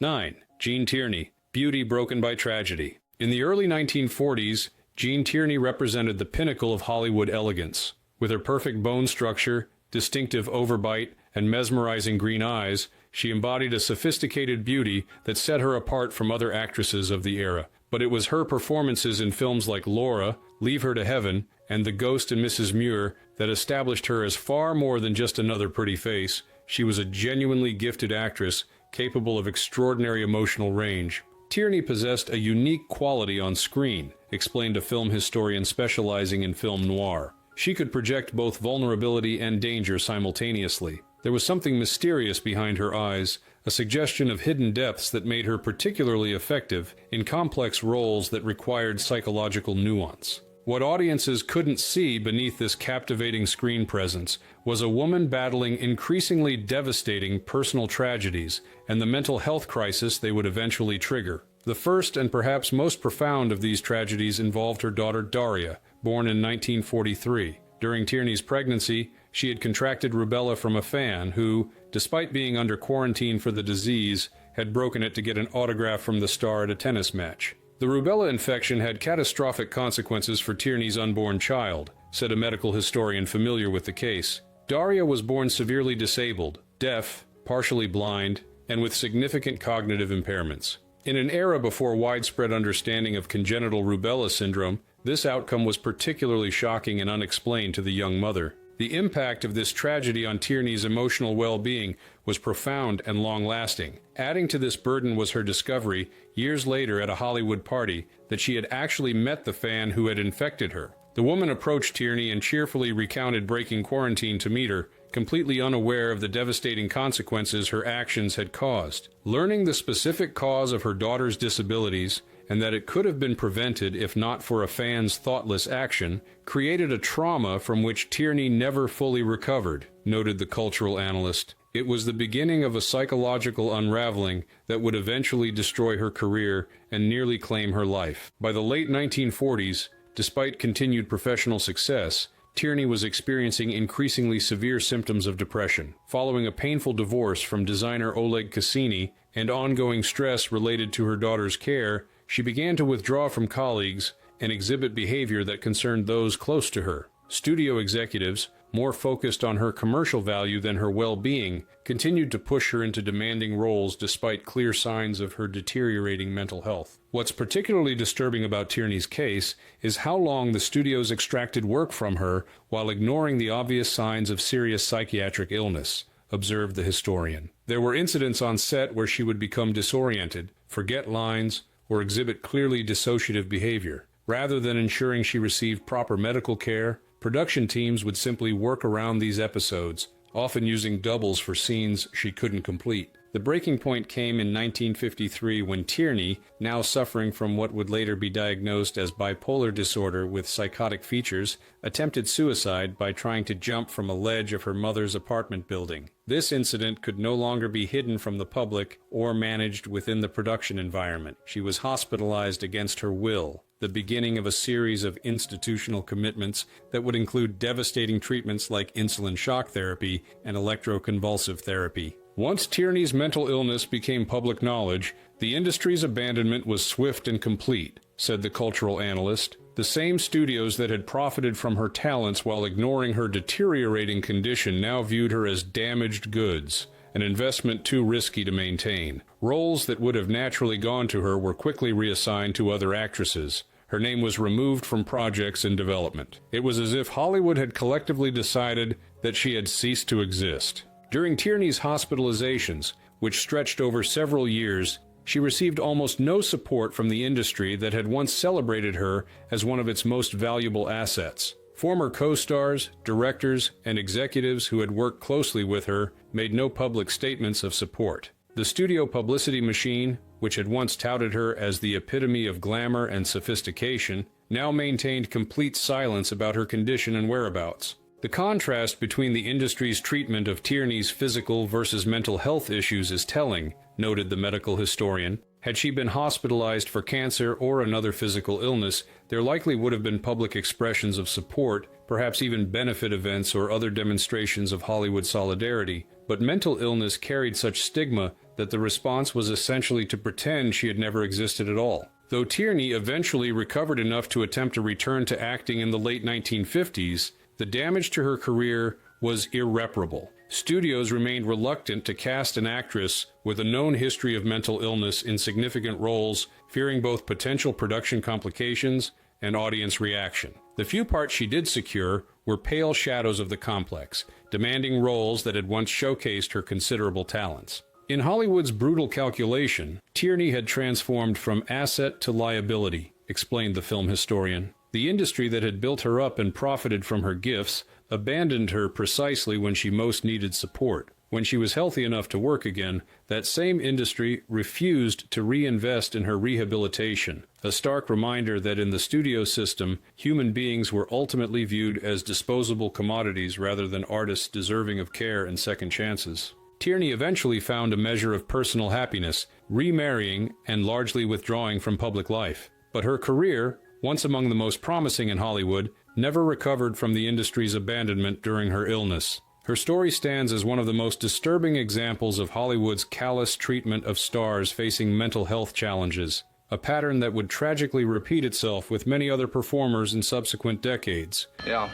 [SPEAKER 1] Nine. Gene Tierney, beauty broken by tragedy. In the early 1940s, Gene Tierney represented the pinnacle of Hollywood elegance. With her perfect bone structure, distinctive overbite, and mesmerizing green eyes, she embodied a sophisticated beauty that set her apart from other actresses of the era. But it was her performances in films like Laura, Leave Her to Heaven, and The Ghost and Mrs. Muir that established her as far more than just another pretty face. She was a genuinely gifted actress, capable of extraordinary emotional range. Tierney possessed a unique quality on screen, explained a film historian specializing in film noir. She could project both vulnerability and danger simultaneously. There was something mysterious behind her eyes, a suggestion of hidden depths that made her particularly effective in complex roles that required psychological nuance. What audiences couldn't see beneath this captivating screen presence was a woman battling increasingly devastating personal tragedies and the mental health crisis they would eventually trigger. The first and perhaps most profound of these tragedies involved her daughter Daria, born in 1943. During Tierney's pregnancy, she had contracted rubella from a fan who, despite being under quarantine for the disease, had broken it to get an autograph from the star at a tennis match. The rubella infection had catastrophic consequences for Tierney's unborn child, said a medical historian familiar with the case. Daria was born severely disabled, deaf, partially blind, and with significant cognitive impairments. In an era before widespread understanding of congenital rubella syndrome, this outcome was particularly shocking and unexplained to the young mother. The impact of this tragedy on Tierney's emotional well-being was profound and long-lasting. Adding to this burden was her discovery, years later at a Hollywood party, that she had actually met the fan who had infected her. The woman approached Tierney and cheerfully recounted breaking quarantine to meet her, completely unaware of the devastating consequences her actions had caused. Learning the specific cause of her daughter's disabilities, and that it could have been prevented if not for a fan's thoughtless action, created a trauma from which Tierney never fully recovered, noted the cultural analyst. It was the beginning of a psychological unraveling that would eventually destroy her career and nearly claim her life. By the late 1940s, despite continued professional success, Tierney was experiencing increasingly severe symptoms of depression. Following a painful divorce from designer Oleg Cassini and ongoing stress related to her daughter's care, she began to withdraw from colleagues and exhibit behavior that concerned those close to her. Studio executives, more focused on her commercial value than her well-being, continued to push her into demanding roles despite clear signs of her deteriorating mental health. What's particularly disturbing about Tierney's case is how long the studios extracted work from her while ignoring the obvious signs of serious psychiatric illness, observed the historian. There were incidents on set where she would become disoriented, forget lines, or exhibit clearly dissociative behavior. Rather than ensuring she received proper medical care, production teams would simply work around these episodes, often using doubles for scenes she couldn't complete. The breaking point came in 1953 when Tierney, now suffering from what would later be diagnosed as bipolar disorder with psychotic features, attempted suicide by trying to jump from a ledge of her mother's apartment building. This incident could no longer be hidden from the public or managed within the production environment. She was hospitalized against her will, the beginning of a series of institutional commitments that would include devastating treatments like insulin shock therapy and electroconvulsive therapy. Once Tierney's mental illness became public knowledge, the industry's abandonment was swift and complete, said the cultural analyst. The same studios that had profited from her talents while ignoring her deteriorating condition now viewed her as damaged goods, an investment too risky to maintain. Roles that would have naturally gone to her were quickly reassigned to other actresses. Her name was removed from projects in development. It was as if Hollywood had collectively decided that she had ceased to exist. During Tierney's hospitalizations, which stretched over several years, she received almost no support from the industry that had once celebrated her as one of its most valuable assets. Former co-stars, directors, and executives who had worked closely with her made no public statements of support. The studio publicity machine, which had once touted her as the epitome of glamour and sophistication, now maintained complete silence about her condition and whereabouts. The contrast between the industry's treatment of Tierney's physical versus mental health issues is telling, noted the medical historian. Had she been hospitalized for cancer or another physical illness, there likely would have been public expressions of support, perhaps even benefit events or other demonstrations of Hollywood solidarity. But mental illness carried such stigma that the response was essentially to pretend she had never existed at all. Though Tierney eventually recovered enough to attempt a return to acting in the late 1950s, the damage to her career was irreparable. Studios remained reluctant to cast an actress with a known history of mental illness in significant roles, fearing both potential production complications and audience reaction. The few parts she did secure were pale shadows of the complex, demanding roles that had once showcased her considerable talents. In Hollywood's brutal calculation, Tierney had transformed from asset to liability, explained the film historian. The industry that had built her up and profited from her gifts abandoned her precisely when she most needed support. When she was healthy enough to work again, that same industry refused to reinvest in her rehabilitation, a stark reminder that in the studio system, human beings were ultimately viewed as disposable commodities rather than artists deserving of care and second chances. Tierney eventually found a measure of personal happiness, remarrying and largely withdrawing from public life. But her career, once among the most promising in Hollywood, never recovered from the industry's abandonment during her illness. Her story stands as one of the most disturbing examples of Hollywood's callous treatment of stars facing mental health challenges, a pattern that would tragically repeat itself with many other performers in subsequent decades.
[SPEAKER 10] Yeah.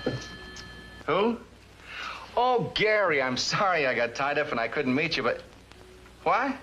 [SPEAKER 10] Who? Oh, Gary, I'm sorry I got tied up and I couldn't meet you, but... What?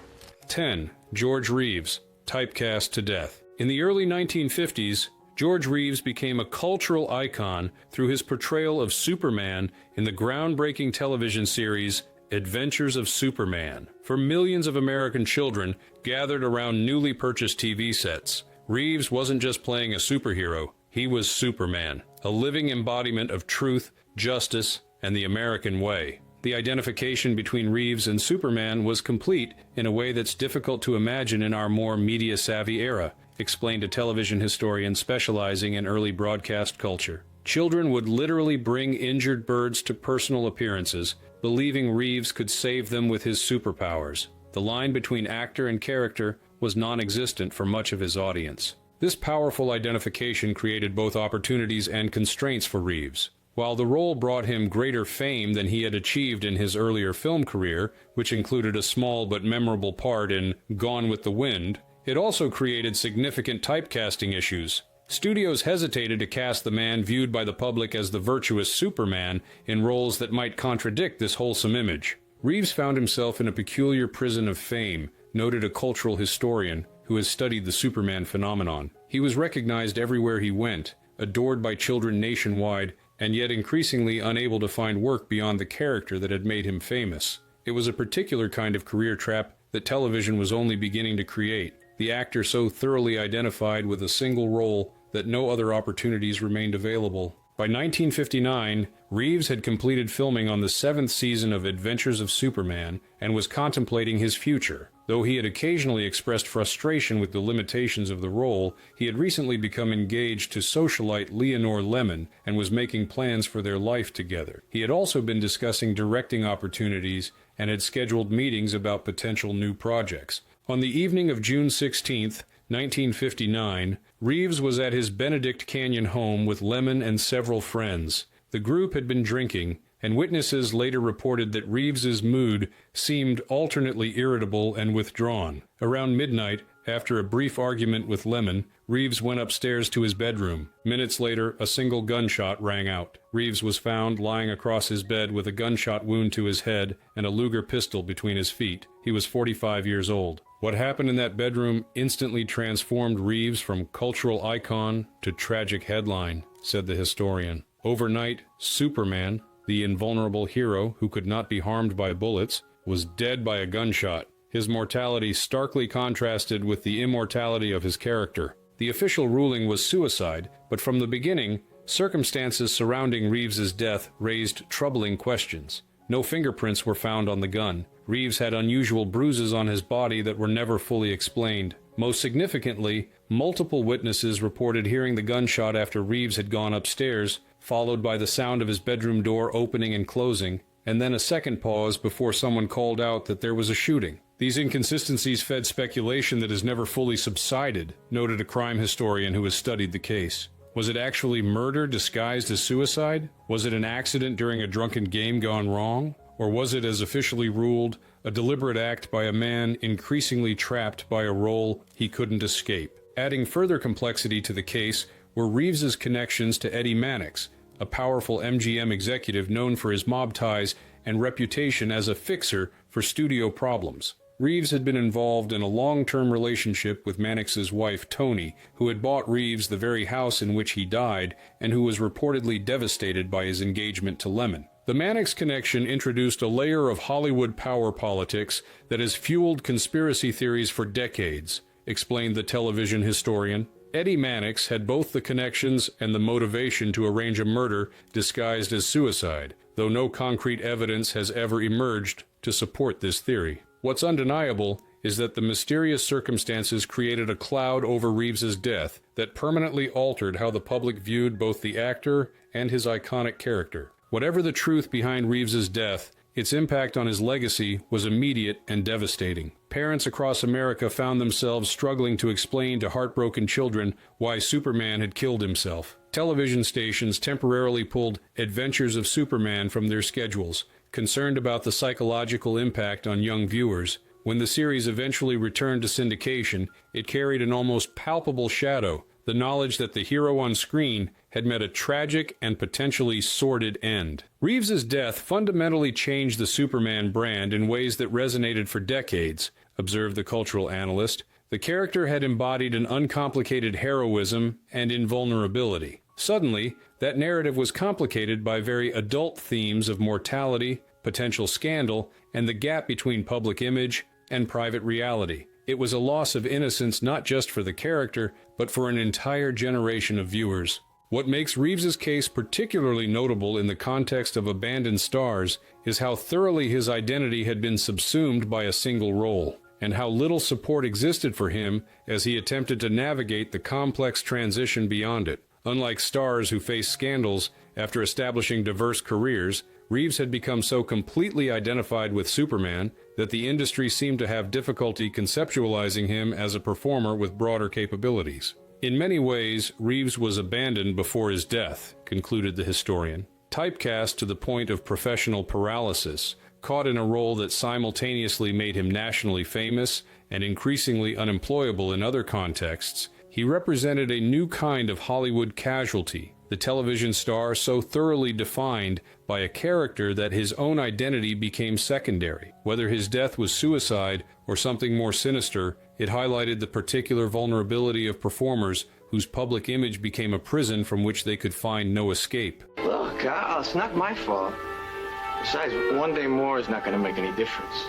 [SPEAKER 1] 10. George Reeves, typecast to death. In the early 1950s, George Reeves became a cultural icon through his portrayal of Superman in the groundbreaking television series Adventures of Superman. For millions of American children gathered around newly purchased TV sets, Reeves wasn't just playing a superhero, he was Superman, a living embodiment of truth, justice, and the American way. The identification between Reeves and Superman was complete in a way that's difficult to imagine in our more media-savvy era, explained a television historian specializing in early broadcast culture. Children would literally bring injured birds to personal appearances, believing Reeves could save them with his superpowers. The line between actor and character was non-existent for much of his audience. This powerful identification created both opportunities and constraints for Reeves. While the role brought him greater fame than he had achieved in his earlier film career, which included a small but memorable part in Gone with the Wind, it also created significant typecasting issues. Studios hesitated to cast the man viewed by the public as the virtuous Superman in roles that might contradict this wholesome image. Reeves found himself in a peculiar prison of fame, noted a cultural historian who has studied the Superman phenomenon. He was recognized everywhere he went, adored by children nationwide, and yet increasingly unable to find work beyond the character that had made him famous. It was a particular kind of career trap that television was only beginning to create. The actor so thoroughly identified with a single role that no other opportunities remained available. By 1959, Reeves had completed filming on the 7th season of Adventures of Superman and was contemplating his future. Though he had occasionally expressed frustration with the limitations of the role, he had recently become engaged to socialite Leonore Lemon and was making plans for their life together. He had also been discussing directing opportunities and had scheduled meetings about potential new projects. On the evening of June 16, 1959, Reeves was at his Benedict Canyon home with Lemon and several friends. The group had been drinking, and witnesses later reported that Reeves's mood seemed alternately irritable and withdrawn. Around midnight, after a brief argument with Lemon, Reeves went upstairs to his bedroom. Minutes later, a single gunshot rang out. Reeves was found lying across his bed with a gunshot wound to his head and a Luger pistol between his feet. He was 45 years old. What happened in that bedroom instantly transformed Reeves from cultural icon to tragic headline, said the historian. Overnight, Superman, the invulnerable hero who could not be harmed by bullets, was dead by a gunshot. His mortality starkly contrasted with the immortality of his character. The official ruling was suicide, but from the beginning, Circumstances surrounding Reeves's death raised troubling questions. No fingerprints were found on the gun. Reeves had unusual bruises on his body that were never fully explained. Most significantly, multiple witnesses reported hearing the gunshot after Reeves had gone upstairs, followed by the sound of his bedroom door opening and closing, and then a second pause before someone called out that there was a shooting. These inconsistencies fed speculation that has never fully subsided, noted a crime historian who has studied the case. Was it actually murder disguised as suicide? Was it an accident during a drunken game gone wrong? Or was it, as officially ruled, a deliberate act by a man increasingly trapped by a role he couldn't escape? Adding further complexity to the case were Reeves's connections to Eddie Mannix, a powerful MGM executive known for his mob ties and reputation as a fixer for studio problems. Reeves had been involved in a long-term relationship with Mannix's wife, Toni, who had bought Reeves the very house in which he died and who was reportedly devastated by his engagement to Lemon. The Mannix connection introduced a layer of Hollywood power politics that has fueled conspiracy theories for decades, explained the television historian. Eddie Mannix had both the connections and the motivation to arrange a murder disguised as suicide, though no concrete evidence has ever emerged to support this theory. What's undeniable is that the mysterious circumstances created a cloud over Reeves's death that permanently altered how the public viewed both the actor and his iconic character. Whatever the truth behind Reeves's death, its impact on his legacy was immediate and devastating. Parents across America found themselves struggling to explain to heartbroken children why Superman had killed himself. Television stations temporarily pulled Adventures of Superman from their schedules, concerned about the psychological impact on young viewers. When the series eventually returned to syndication, it carried an almost palpable shadow, the knowledge that the hero on screen had met a tragic and potentially sordid end. Reeves's death fundamentally changed the Superman brand in ways that resonated for decades, observed the cultural analyst. The character had embodied an uncomplicated heroism and invulnerability. Suddenly, that narrative was complicated by very adult themes of mortality, potential scandal, and the gap between public image and private reality. It was a loss of innocence not just for the character, but for an entire generation of viewers. What makes Reeves's case particularly notable in the context of abandoned stars is how thoroughly his identity had been subsumed by a single role, and how little support existed for him as he attempted to navigate the complex transition beyond it. Unlike stars who face scandals after establishing diverse careers, Reeves had become so completely identified with Superman that the industry seemed to have difficulty conceptualizing him as a performer with broader capabilities. In many ways, Reeves was abandoned before his death, concluded the historian. Typecast to the point of professional paralysis, caught in a role that simultaneously made him nationally famous and increasingly unemployable in other contexts, he represented a new kind of Hollywood casualty, the television star so thoroughly defined by a character that his own identity became secondary. Whether his death was suicide or something more sinister, it highlighted the particular vulnerability of performers whose public image became a prison from which they could find no escape.
[SPEAKER 10] Look, it's not my fault. Besides, one day more is not going to make any difference.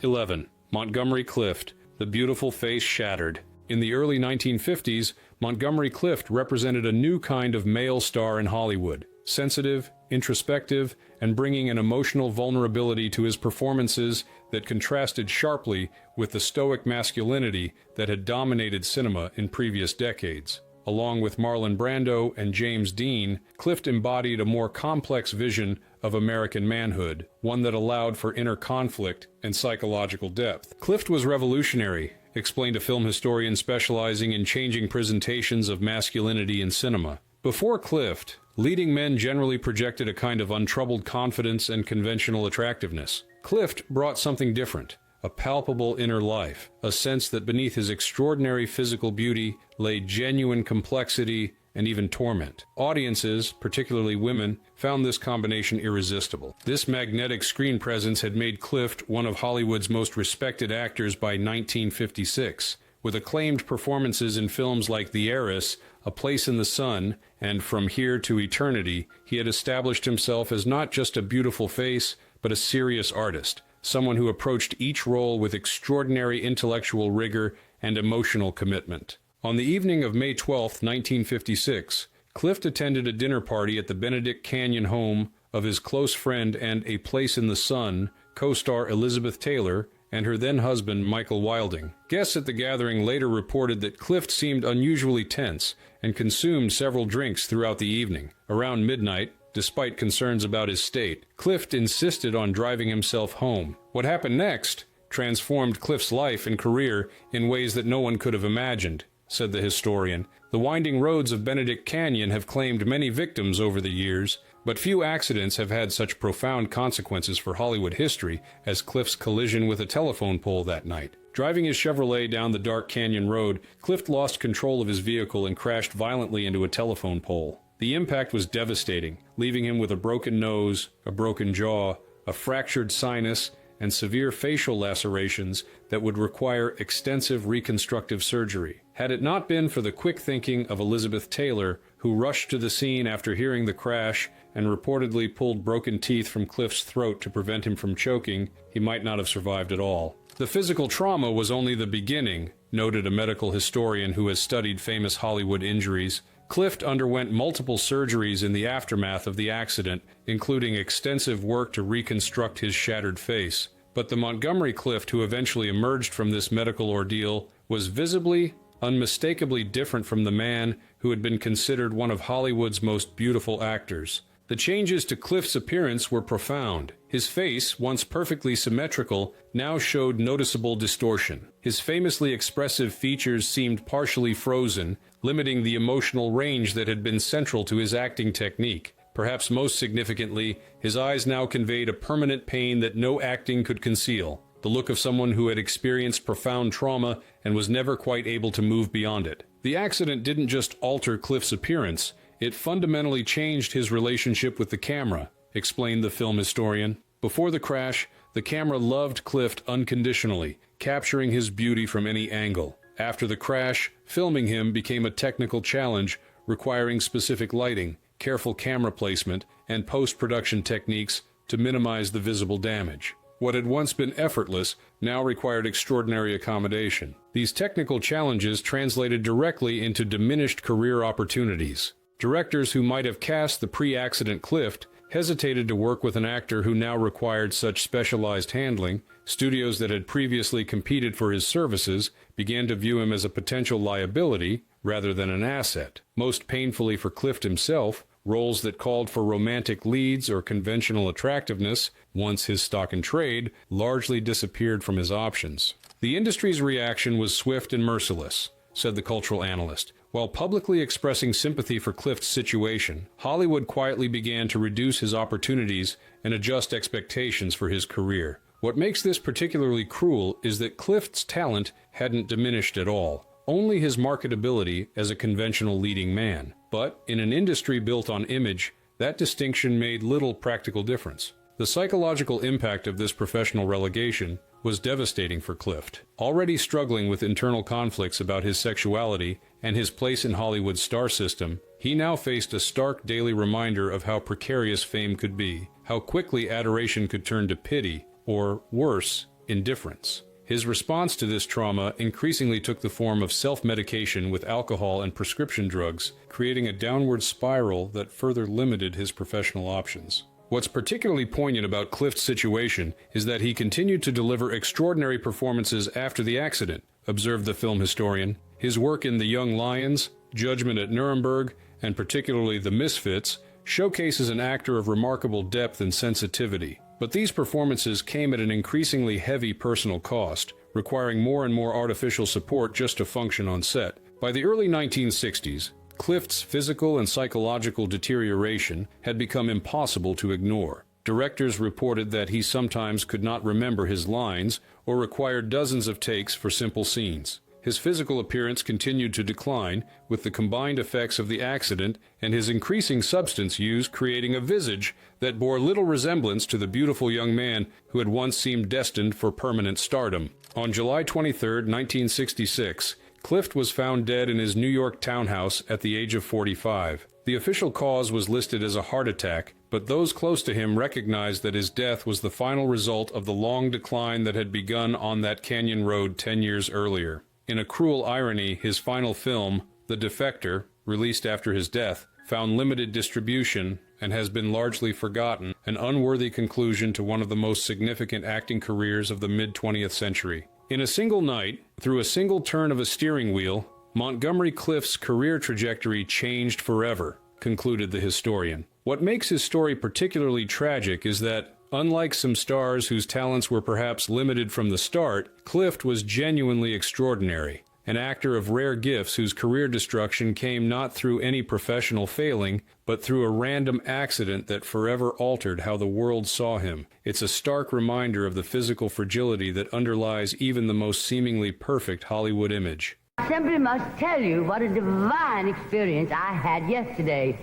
[SPEAKER 1] 11. Montgomery Clift, the beautiful face shattered. In the early 1950s, Montgomery Clift represented a new kind of male star in Hollywood, sensitive, introspective, and bringing an emotional vulnerability to his performances that contrasted sharply with the stoic masculinity that had dominated cinema in previous decades. Along with Marlon Brando and James Dean, Clift embodied a more complex vision of American manhood, one that allowed for inner conflict and psychological depth. Clift was revolutionary, explained a film historian specializing in changing presentations of masculinity in cinema. Before Clift, leading men generally projected a kind of untroubled confidence and conventional attractiveness. Clift brought something different, a palpable inner life, a sense that beneath his extraordinary physical beauty lay genuine complexity and even torment. Audiences, particularly women, found this combination irresistible. This magnetic screen presence had made Clift one of Hollywood's most respected actors by 1956. With acclaimed performances in films like The Heiress, A Place in the Sun, and From Here to Eternity, he had established himself as not just a beautiful face, but a serious artist, someone who approached each role with extraordinary intellectual rigor and emotional commitment. On the evening of May 12, 1956, Clift attended a dinner party at the Benedict Canyon home of his close friend and A Place in the Sun co-star Elizabeth Taylor and her then-husband Michael Wilding. Guests at the gathering later reported that Clift seemed unusually tense and consumed several drinks throughout the evening. Around midnight, despite concerns about his state, Clift insisted on driving himself home. What happened next transformed Clift's life and career in ways that no one could have imagined, said the historian. The winding roads of Benedict Canyon have claimed many victims over the years, but few accidents have had such profound consequences for Hollywood history as Clift's collision with a telephone pole that night. Driving his Chevrolet down the dark canyon road, Clift lost control of his vehicle and crashed violently into a telephone pole. The impact was devastating, leaving him with a broken nose, a broken jaw, a fractured sinus, and severe facial lacerations that would require extensive reconstructive surgery. Had it not been for the quick thinking of Elizabeth Taylor, who rushed to the scene after hearing the crash and reportedly pulled broken teeth from Clift's throat to prevent him from choking, he might not have survived at all. The physical trauma was only the beginning, noted a medical historian who has studied famous Hollywood injuries. Clift underwent multiple surgeries in the aftermath of the accident, including extensive work to reconstruct his shattered face. But the Montgomery Clift who eventually emerged from this medical ordeal was visibly, unmistakably different from the man who had been considered one of Hollywood's most beautiful actors. The changes to Clift's appearance were profound. His face, once perfectly symmetrical, now showed noticeable distortion. His famously expressive features seemed partially frozen, limiting the emotional range that had been central to his acting technique. Perhaps most significantly, his eyes now conveyed a permanent pain that no acting could conceal, the look of someone who had experienced profound trauma and was never quite able to move beyond it. The accident didn't just alter Clift's appearance, it fundamentally changed his relationship with the camera, explained the film historian. Before the crash, the camera loved Clift unconditionally, capturing his beauty from any angle. After the crash, filming him became a technical challenge, requiring specific lighting, careful camera placement, and post-production techniques to minimize the visible damage. What had once been effortless now required extraordinary accommodation. These technical challenges translated directly into diminished career opportunities. Directors who might have cast the pre-accident Clift hesitated to work with an actor who now required such specialized handling. Studios that had previously competed for his services began to view him as a potential liability rather than an asset. Most painfully for Clift himself, roles that called for romantic leads or conventional attractiveness, once his stock in trade, largely disappeared from his options. The industry's reaction was swift and merciless, said the cultural analyst. While publicly expressing sympathy for Clift's situation, Hollywood quietly began to reduce his opportunities and adjust expectations for his career. What makes this particularly cruel is that Clift's talent hadn't diminished at all, only his marketability as a conventional leading man. But in an industry built on image, that distinction made little practical difference. The psychological impact of this professional relegation was devastating for Clift. Already struggling with internal conflicts about his sexuality and his place in Hollywood's star system, he now faced a stark daily reminder of how precarious fame could be, how quickly adoration could turn to pity, or worse, indifference. His response to this trauma increasingly took the form of self-medication with alcohol and prescription drugs, creating a downward spiral that further limited his professional options. What's particularly poignant about Clift's situation is that he continued to deliver extraordinary performances after the accident, observed the film historian. His work in The Young Lions, Judgment at Nuremberg, and particularly The Misfits, showcases an actor of remarkable depth and sensitivity. But these performances came at an increasingly heavy personal cost, requiring more and more artificial support just to function on set. By the early 1960s, Clift's physical and psychological deterioration had become impossible to ignore. Directors reported that he sometimes could not remember his lines or required dozens of takes for simple scenes. His physical appearance continued to decline, with the combined effects of the accident and his increasing substance use creating a visage that bore little resemblance to the beautiful young man who had once seemed destined for permanent stardom. On July 23, 1966, Clift was found dead in his New York townhouse at the age of 45. The official cause was listed as a heart attack, but those close to him recognized that his death was the final result of the long decline that had begun on that canyon road 10 years earlier. In a cruel irony, his final film, The Defector, released after his death, found limited distribution and has been largely forgotten, an unworthy conclusion to one of the most significant acting careers of the mid-20th century. In a single night, through a single turn of a steering wheel, Montgomery Clift's career trajectory changed forever, concluded the historian. What makes his story particularly tragic is that, unlike some stars whose talents were perhaps limited from the start, Clift was genuinely extraordinary. An actor of rare gifts whose career destruction came not through any professional failing, but through a random accident that forever altered how the world saw him. It's a stark reminder of the physical fragility that underlies even the most seemingly perfect Hollywood image.
[SPEAKER 11] I simply must tell you what a divine experience I had yesterday.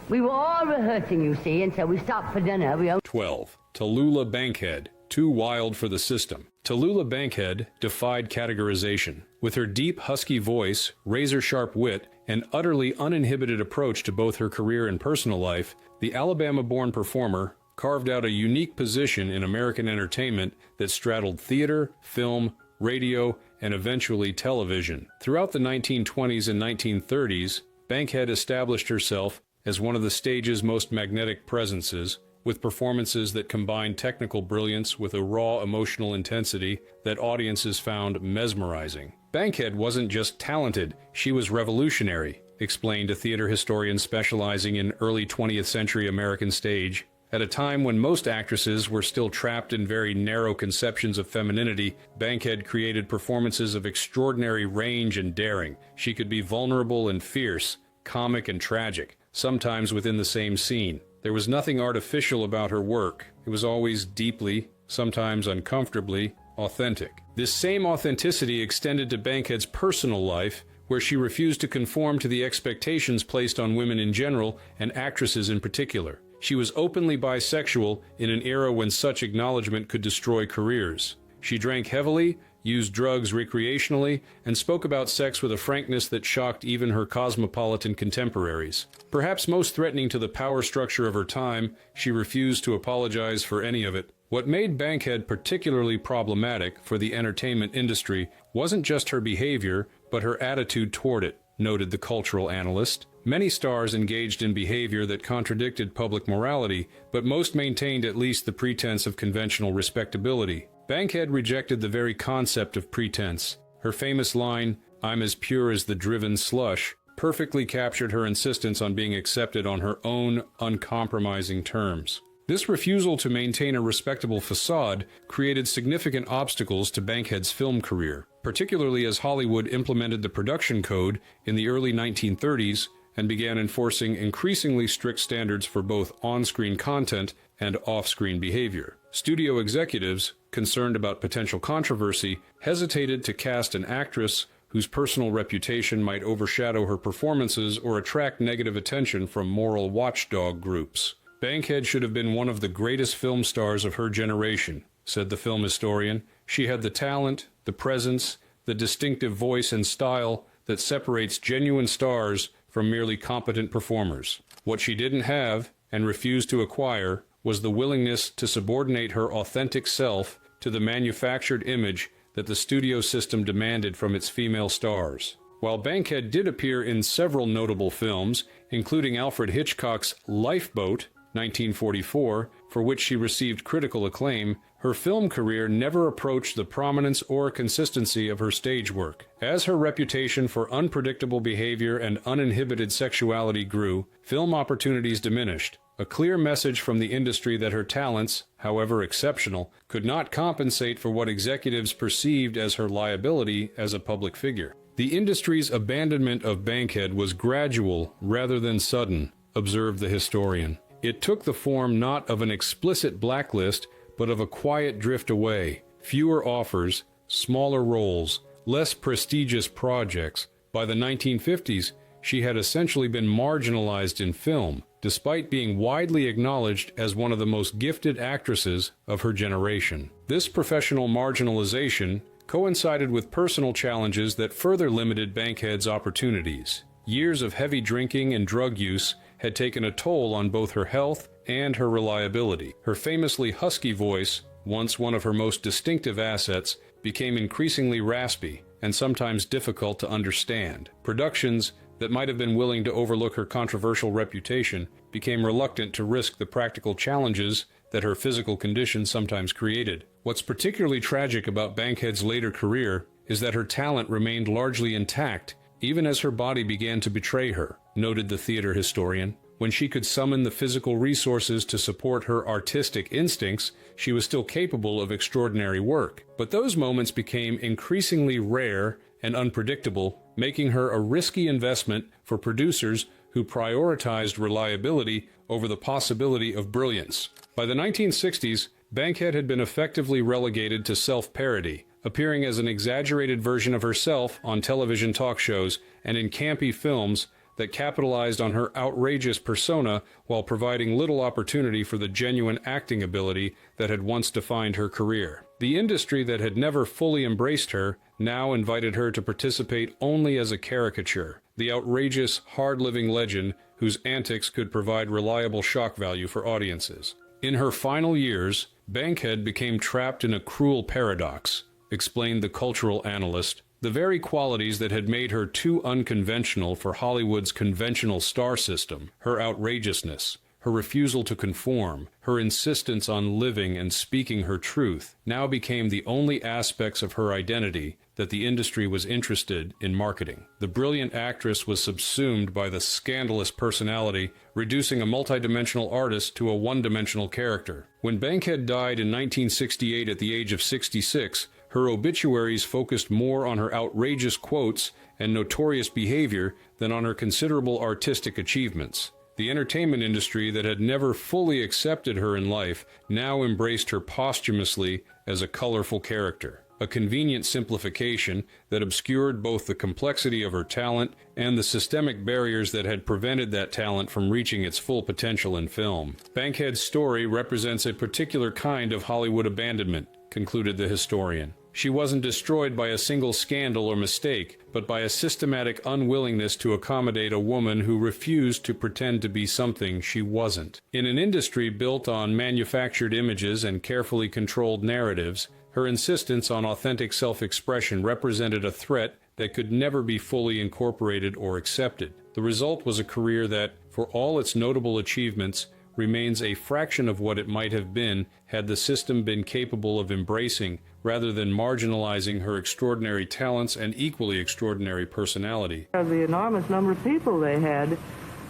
[SPEAKER 11] We were all rehearsing, you see, and so we stopped for dinner.
[SPEAKER 1] 12. Tallulah Bankhead, too wild for the system. Tallulah Bankhead defied categorization. With her deep, husky voice, razor-sharp wit, and utterly uninhibited approach to both her career and personal life, the Alabama-born performer carved out a unique position in American entertainment that straddled theater, film, radio, and eventually television. Throughout the 1920s and 1930s, Bankhead established herself as one of the stage's most magnetic presences, with performances that combined technical brilliance with a raw emotional intensity that audiences found mesmerizing. Bankhead wasn't just talented, she was revolutionary, explained a theater historian specializing in early 20th century American stage. At a time when most actresses were still trapped in very narrow conceptions of femininity, Bankhead created performances of extraordinary range and daring. She could be vulnerable and fierce, comic and tragic, sometimes within the same scene. There was nothing artificial about her work. It was always deeply, sometimes uncomfortably, authentic. This same authenticity extended to Bankhead's personal life, where she refused to conform to the expectations placed on women in general and actresses in particular. She was openly bisexual in an era when such acknowledgement could destroy careers. She drank heavily, used drugs recreationally, and spoke about sex with a frankness that shocked even her cosmopolitan contemporaries. Perhaps most threatening to the power structure of her time, she refused to apologize for any of it. What made Bankhead particularly problematic for the entertainment industry wasn't just her behavior, but her attitude toward it, noted the cultural analyst. Many stars engaged in behavior that contradicted public morality, but most maintained at least the pretense of conventional respectability. Bankhead rejected the very concept of pretense. Her famous line, "I'm as pure as the driven slush," perfectly captured her insistence on being accepted on her own uncompromising terms. This refusal to maintain a respectable facade created significant obstacles to Bankhead's film career, particularly as Hollywood implemented the production code in the early 1930s and began enforcing increasingly strict standards for both on-screen content and off-screen behavior. Studio executives, concerned about potential controversy, hesitated to cast an actress whose personal reputation might overshadow her performances or attract negative attention from moral watchdog groups. Bankhead should have been one of the greatest film stars of her generation, said the film historian. She had the talent, the presence, the distinctive voice and style that separates genuine stars from merely competent performers. What she didn't have, and refused to acquire, was the willingness to subordinate her authentic self to the manufactured image that the studio system demanded from its female stars. While Bankhead did appear in several notable films, including Alfred Hitchcock's Lifeboat, 1944, for which she received critical acclaim, her film career never approached the prominence or consistency of her stage work. As her reputation for unpredictable behavior and uninhibited sexuality grew, film opportunities diminished, a clear message from the industry that her talents, however exceptional, could not compensate for what executives perceived as her liability as a public figure. The industry's abandonment of Bankhead was gradual rather than sudden, observed the historian. It took the form not of an explicit blacklist, but of a quiet drift away, fewer offers, smaller roles, less prestigious projects. By the 1950s, she had essentially been marginalized in film, despite being widely acknowledged as one of the most gifted actresses of her generation. This professional marginalization coincided with personal challenges that further limited Bankhead's opportunities. Years of heavy drinking and drug use had taken a toll on both her health and her reliability. Her famously husky voice, once one of her most distinctive assets, became increasingly raspy and sometimes difficult to understand. Productions that might have been willing to overlook her controversial reputation became reluctant to risk the practical challenges that her physical condition sometimes created. What's particularly tragic about Bankhead's later career is that her talent remained largely intact even as her body began to betray her, noted the theater historian. When she could summon the physical resources to support her artistic instincts, she was still capable of extraordinary work. But those moments became increasingly rare and unpredictable, making her a risky investment for producers who prioritized reliability over the possibility of brilliance. By the 1960s, Bankhead had been effectively relegated to self-parody, appearing as an exaggerated version of herself on television talk shows and in campy films that capitalized on her outrageous persona while providing little opportunity for the genuine acting ability that had once defined her career. The industry that had never fully embraced her now invited her to participate only as a caricature, the outrageous, hard-living legend whose antics could provide reliable shock value for audiences. In her final years, Bankhead became trapped in a cruel paradox, explained the cultural analyst. The very qualities that had made her too unconventional for Hollywood's conventional star system, her outrageousness, her refusal to conform, her insistence on living and speaking her truth, now became the only aspects of her identity that the industry was interested in marketing. The brilliant actress was subsumed by the scandalous personality, reducing a multidimensional artist to a one-dimensional character. When Bankhead died in 1968 at the age of 66, her obituaries focused more on her outrageous quotes and notorious behavior than on her considerable artistic achievements. The entertainment industry that had never fully accepted her in life now embraced her posthumously as a colorful character, a convenient simplification that obscured both the complexity of her talent and the systemic barriers that had prevented that talent from reaching its full potential in film. Bankhead's story represents a particular kind of Hollywood abandonment, concluded the historian. She wasn't destroyed by a single scandal or mistake, but by a systematic unwillingness to accommodate a woman who refused to pretend to be something she wasn't. In an industry built on manufactured images and carefully controlled narratives, her insistence on authentic self-expression represented a threat that could never be fully incorporated or accepted. The result was a career that, for all its notable achievements, remains a fraction of what it might have been had the system been capable of embracing rather than marginalizing her extraordinary talents and equally extraordinary personality.
[SPEAKER 12] The enormous number of people they had,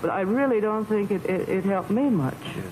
[SPEAKER 12] but I really don't think it helped me much.
[SPEAKER 2] Yes.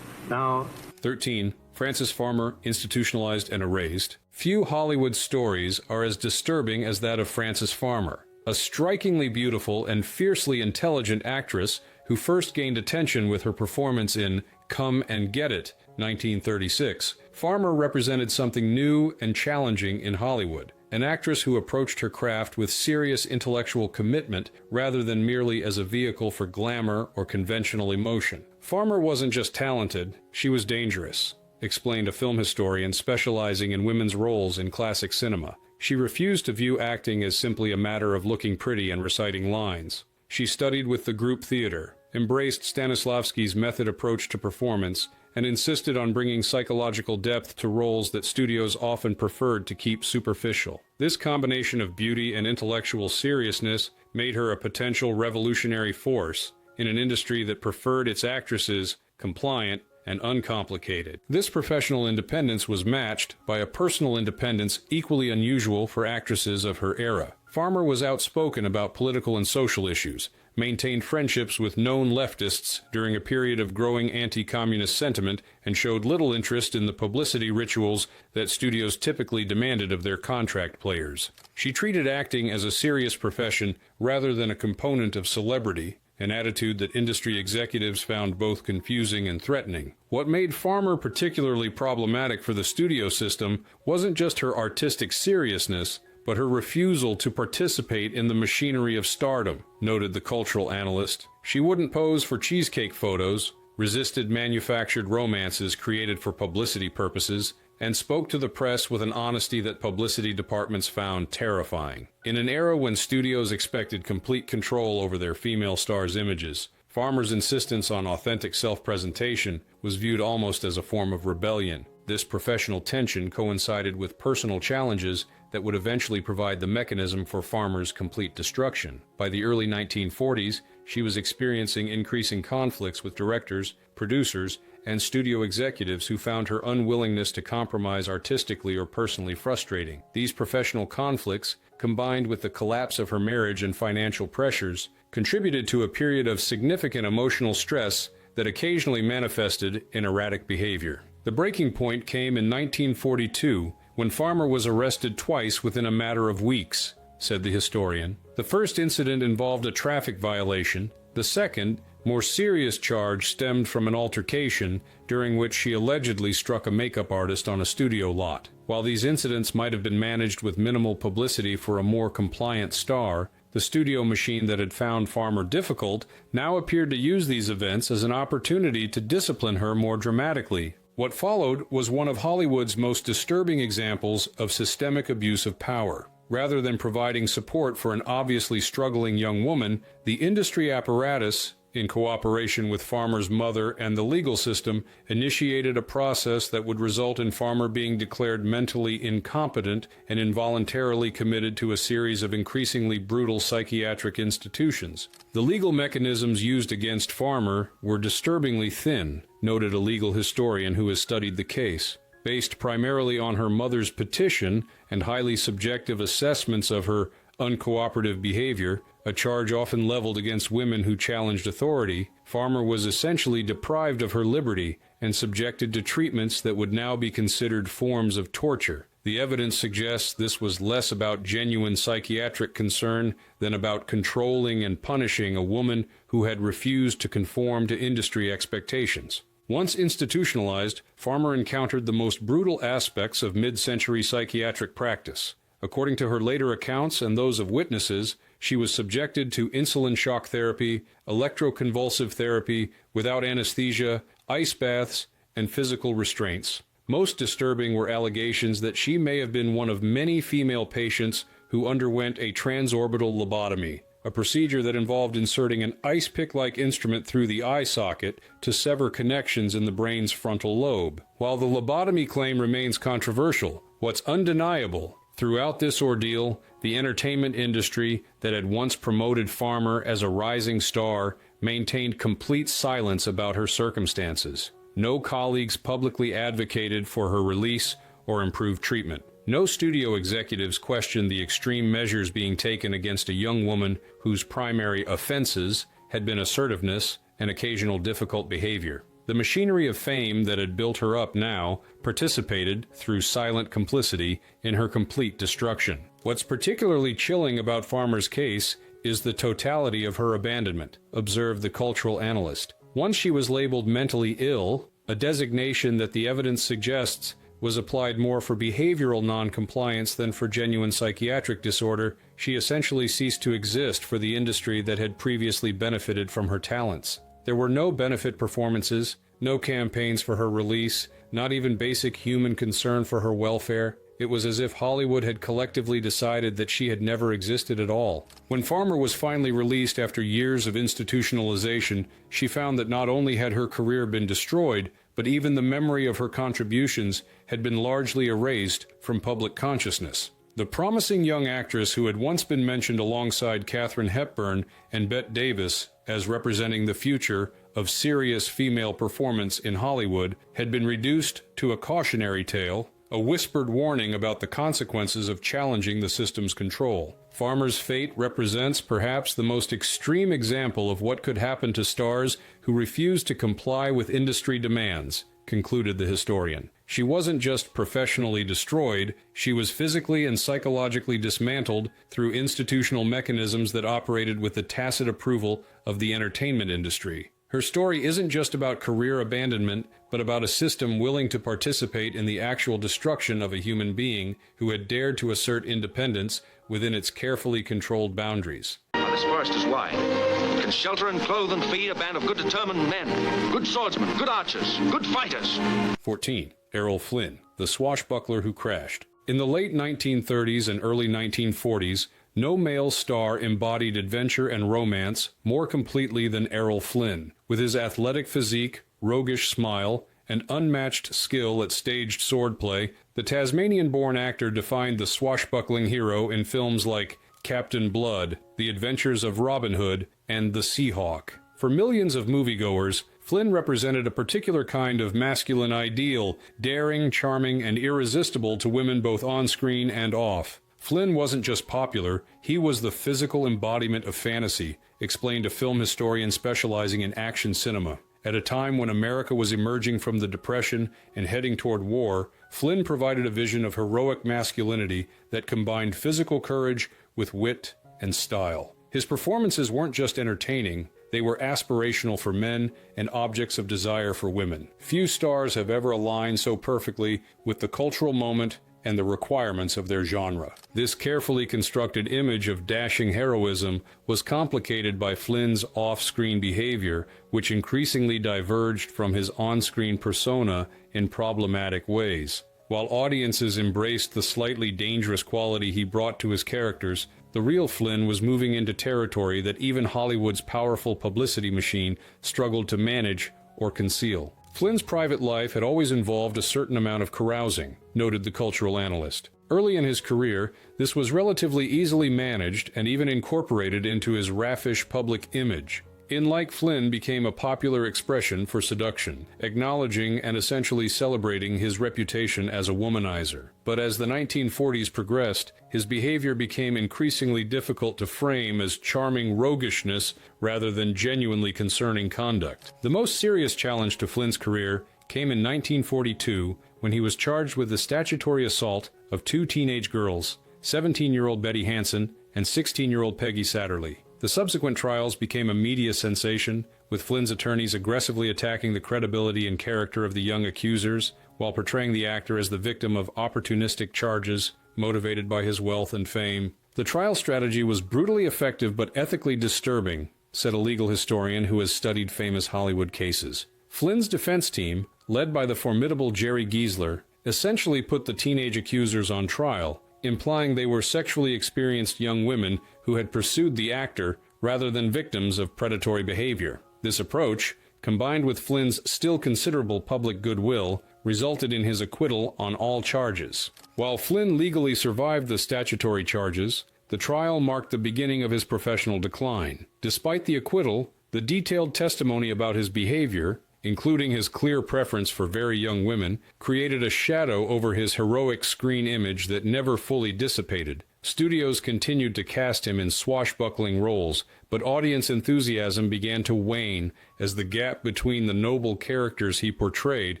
[SPEAKER 2] Now,
[SPEAKER 1] 13. Frances Farmer, institutionalized and erased. Few Hollywood stories are as disturbing as that of Frances Farmer, a strikingly beautiful and fiercely intelligent actress who first gained attention with her performance in Come and Get It, 1936. Farmer represented something new and challenging in Hollywood, an actress who approached her craft with serious intellectual commitment rather than merely as a vehicle for glamour or conventional emotion. Farmer wasn't just talented, she was dangerous, explained a film historian specializing in women's roles in classic cinema. She refused to view acting as simply a matter of looking pretty and reciting lines. She studied with the group theater, embraced Stanislavski's method approach to performance, and insisted on bringing psychological depth to roles that studios often preferred to keep superficial. This combination of beauty and intellectual seriousness made her a potential revolutionary force in an industry that preferred its actresses compliant and uncomplicated. This professional independence was matched by a personal independence equally unusual for actresses of her era. Farmer was outspoken about political and social issues, maintained friendships with known leftists during a period of growing anti-communist sentiment, and showed little interest in the publicity rituals that studios typically demanded of their contract players. She treated acting as a serious profession rather than a component of celebrity, an attitude that industry executives found both confusing and threatening. What made Farmer particularly problematic for the studio system wasn't just her artistic seriousness, but her refusal to participate in the machinery of stardom, noted the cultural analyst. She wouldn't pose for cheesecake photos, resisted manufactured romances created for publicity purposes, and spoke to the press with an honesty that publicity departments found terrifying. In an era when studios expected complete control over their female stars' images, Farmer's insistence on authentic self-presentation was viewed almost as a form of rebellion. This professional tension coincided with personal challenges that would eventually provide the mechanism for Farmer's complete destruction. By the early 1940s, she was experiencing increasing conflicts with directors, producers, and studio executives who found her unwillingness to compromise artistically or personally frustrating. These professional conflicts, combined with the collapse of her marriage and financial pressures, contributed to a period of significant emotional stress that occasionally manifested in erratic behavior. The breaking point came in 1942 when Farmer was arrested twice within a matter of weeks, said the historian. The first incident involved a traffic violation. The second, more serious charge stemmed from an altercation during which she allegedly struck a makeup artist on a studio lot. While these incidents might have been managed with minimal publicity for a more compliant star, the studio machine that had found Farmer difficult now appeared to use these events as an opportunity to discipline her more dramatically. What followed was one of Hollywood's most disturbing examples of systemic abuse of power. Rather than providing support for an obviously struggling young woman, the industry apparatus, in cooperation with Farmer's mother and the legal system, initiated a process that would result in Farmer being declared mentally incompetent and involuntarily committed to a series of increasingly brutal psychiatric institutions. The legal mechanisms used against Farmer were disturbingly thin, noted a legal historian who has studied the case. Based primarily on her mother's petition and highly subjective assessments of her uncooperative behavior, a charge often leveled against women who challenged authority, Farmer was essentially deprived of her liberty and subjected to treatments that would now be considered forms of torture. The evidence suggests this was less about genuine psychiatric concern than about controlling and punishing a woman who had refused to conform to industry expectations. Once institutionalized, Farmer encountered the most brutal aspects of mid-century psychiatric practice. According to her later accounts and those of witnesses, she was subjected to insulin shock therapy, electroconvulsive therapy without anesthesia, ice baths, and physical restraints. Most disturbing were allegations that she may have been one of many female patients who underwent a transorbital lobotomy, a procedure that involved inserting an ice pick-like instrument through the eye socket to sever connections in the brain's frontal lobe. While the lobotomy claim remains controversial, what's undeniable throughout this ordeal, the entertainment industry that had once promoted Farmer as a rising star maintained complete silence about her circumstances. No colleagues publicly advocated for her release or improved treatment. No studio executives questioned the extreme measures being taken against a young woman whose primary offenses had been assertiveness and occasional difficult behavior. The machinery of fame that had built her up now participated, through silent complicity, in her complete destruction. What's particularly chilling about Farmer's case is the totality of her abandonment, observed the cultural analyst. Once she was labeled mentally ill, a designation that the evidence suggests was applied more for behavioral non-compliance than for genuine psychiatric disorder, she essentially ceased to exist for the industry that had previously benefited from her talents. There were no benefit performances, no campaigns for her release, not even basic human concern for her welfare. It was as if Hollywood had collectively decided that she had never existed at all. When Farmer was finally released after years of institutionalization, she found that not only had her career been destroyed, but even the memory of her contributions had been largely erased from public consciousness. The promising young actress who had once been mentioned alongside Katharine Hepburn and Bette Davis as representing the future of serious female performance in Hollywood had been reduced to a cautionary tale, a whispered warning about the consequences of challenging the system's control. Farmer's fate represents perhaps the most extreme example of what could happen to stars who refuse to comply with industry demands, concluded the historian. She wasn't just professionally destroyed, she was physically and psychologically dismantled through institutional mechanisms that operated with the tacit approval of the entertainment industry. Her story isn't just about career abandonment, but about a system willing to participate in the actual destruction of a human being who had dared to assert independence within its carefully controlled boundaries.
[SPEAKER 13] This forest is wide. It can shelter and clothe and feed a band of good determined men, good swordsmen, good archers, good fighters.
[SPEAKER 1] 14. Errol Flynn, the swashbuckler who crashed. In the late 1930s and early 1940s, no male star embodied adventure and romance more completely than Errol Flynn. With his athletic physique, roguish smile, and unmatched skill at staged swordplay, the Tasmanian-born actor defined the swashbuckling hero in films like Captain Blood, The Adventures of Robin Hood, and The Seahawk. For millions of moviegoers, Flynn represented a particular kind of masculine ideal, daring, charming, and irresistible to women both on-screen and off. Flynn wasn't just popular, he was the physical embodiment of fantasy, explained a film historian specializing in action cinema. At a time when America was emerging from the Depression and heading toward war, Flynn provided a vision of heroic masculinity that combined physical courage with wit and style. His performances weren't just entertaining, they were aspirational for men and objects of desire for women. Few stars have ever aligned so perfectly with the cultural moment and the requirements of their genre. This carefully constructed image of dashing heroism was complicated by Flynn's off-screen behavior, which increasingly diverged from his on-screen persona in problematic ways. While audiences embraced the slightly dangerous quality he brought to his characters, the real Flynn was moving into territory that even Hollywood's powerful publicity machine struggled to manage or conceal. Flynn's private life had always involved a certain amount of carousing, noted the cultural analyst. Early in his career, this was relatively easily managed and even incorporated into his raffish public image. In like Flynn became a popular expression for seduction, acknowledging and essentially celebrating his reputation as a womanizer. But as the 1940s progressed, his behavior became increasingly difficult to frame as charming roguishness rather than genuinely concerning conduct. The most serious challenge to Flynn's career came in 1942 when he was charged with the statutory assault of two teenage girls, 17-year-old Betty Hansen and 16-year-old Peggy Satterley. The subsequent trials became a media sensation, with Flynn's attorneys aggressively attacking the credibility and character of the young accusers, while portraying the actor as the victim of opportunistic charges motivated by his wealth and fame. The trial strategy was brutally effective but ethically disturbing, said a legal historian who has studied famous Hollywood cases. Flynn's defense team, led by the formidable Jerry Giesler, essentially put the teenage accusers on trial, implying they were sexually experienced young women who had pursued the actor rather than victims of predatory behavior. This approach, combined with Flynn's still considerable public goodwill, resulted in his acquittal on all charges. While Flynn legally survived the statutory charges, the trial marked the beginning of his professional decline. Despite the acquittal, the detailed testimony about his behavior, including his clear preference for very young women, created a shadow over his heroic screen image that never fully dissipated. Studios continued to cast him in swashbuckling roles, but audience enthusiasm began to wane as the gap between the noble characters he portrayed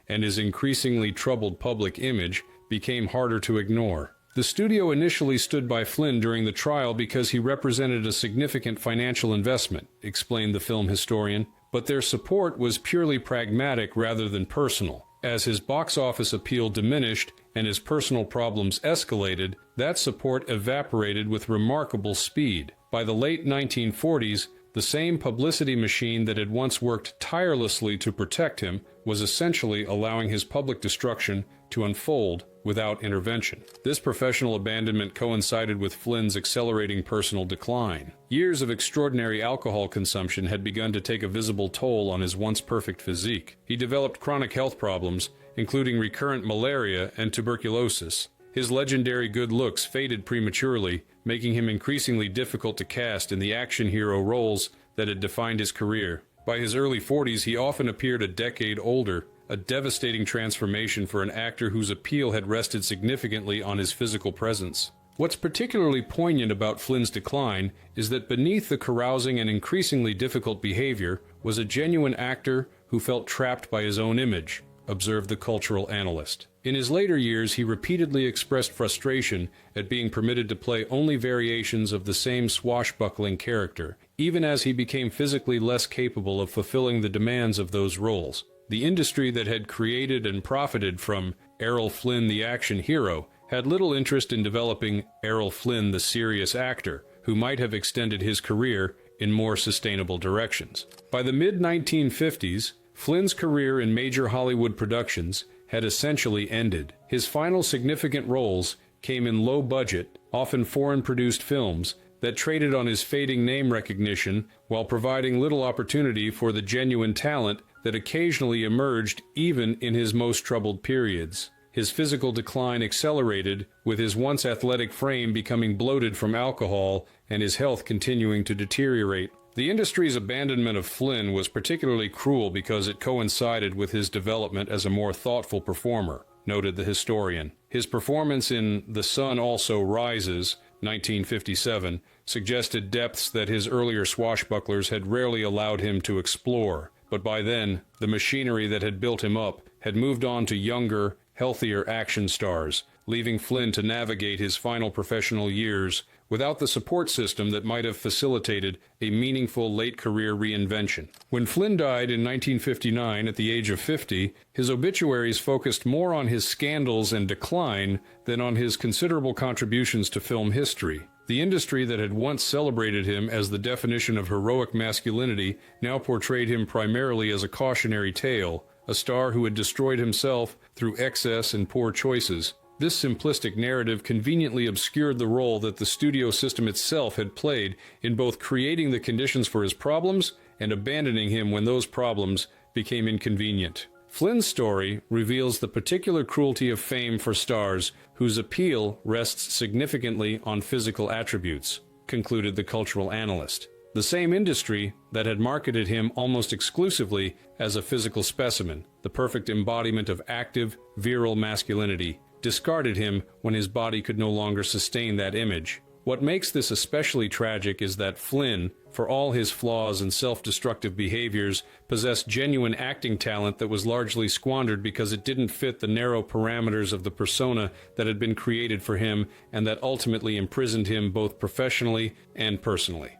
[SPEAKER 1] and his increasingly troubled public image became harder to ignore. The studio initially stood by Flynn during the trial because he represented a significant financial investment, explained the film historian, but their support was purely pragmatic rather than personal. As his box office appeal diminished and his personal problems escalated, that support evaporated with remarkable speed. By the late 1940s, the same publicity machine that had once worked tirelessly to protect him was essentially allowing his public destruction to unfold without intervention. This professional abandonment coincided with Flynn's accelerating personal decline. Years of extraordinary alcohol consumption had begun to take a visible toll on his once perfect physique. He developed chronic health problems, including recurrent malaria and tuberculosis. His legendary good looks faded prematurely, making him increasingly difficult to cast in the action hero roles that had defined his career. By his early 40s, he often appeared a decade older, a devastating transformation for an actor whose appeal had rested significantly on his physical presence. What's particularly poignant about Flynn's decline is that beneath the carousing and increasingly difficult behavior was a genuine actor who felt trapped by his own image, observed the cultural analyst. In his later years, he repeatedly expressed frustration at being permitted to play only variations of the same swashbuckling character, even as he became physically less capable of fulfilling the demands of those roles. The industry that had created and profited from Errol Flynn the action hero had little interest in developing Errol Flynn the serious actor, who might have extended his career in more sustainable directions. By the mid-1950s, Flynn's career in major Hollywood productions had essentially ended. His final significant roles came in low-budget, often foreign-produced films that traded on his fading name recognition while providing little opportunity for the genuine talent that occasionally emerged even in his most troubled periods. His physical decline accelerated, with his once athletic frame becoming bloated from alcohol and his health continuing to deteriorate. The industry's abandonment of Flynn was particularly cruel because it coincided with his development as a more thoughtful performer, noted the historian. His performance in The Sun Also Rises, 1957, suggested depths that his earlier swashbucklers had rarely allowed him to explore, but by then, the machinery that had built him up had moved on to younger, healthier action stars, leaving Flynn to navigate his final professional years without the support system that might have facilitated a meaningful late-career reinvention. When Flynn died in 1959 at the age of 50, his obituaries focused more on his scandals and decline than on his considerable contributions to film history. The industry that had once celebrated him as the definition of heroic masculinity now portrayed him primarily as a cautionary tale, a star who had destroyed himself through excess and poor choices. This simplistic narrative conveniently obscured the role that the studio system itself had played in both creating the conditions for his problems and abandoning him when those problems became inconvenient. Flynn's story reveals the particular cruelty of fame for stars whose appeal rests significantly on physical attributes, concluded the cultural analyst. The same industry that had marketed him almost exclusively as a physical specimen, the perfect embodiment of active, virile masculinity, discarded him when his body could no longer sustain that image. What makes this especially tragic is that Flynn, for all his flaws and self-destructive behaviors, possessed genuine acting talent that was largely squandered because it didn't fit the narrow parameters of the persona that had been created for him and that ultimately imprisoned him both professionally and personally.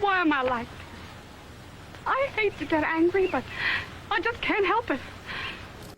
[SPEAKER 6] Why am I like this? I hate to get angry, but I just can't help it.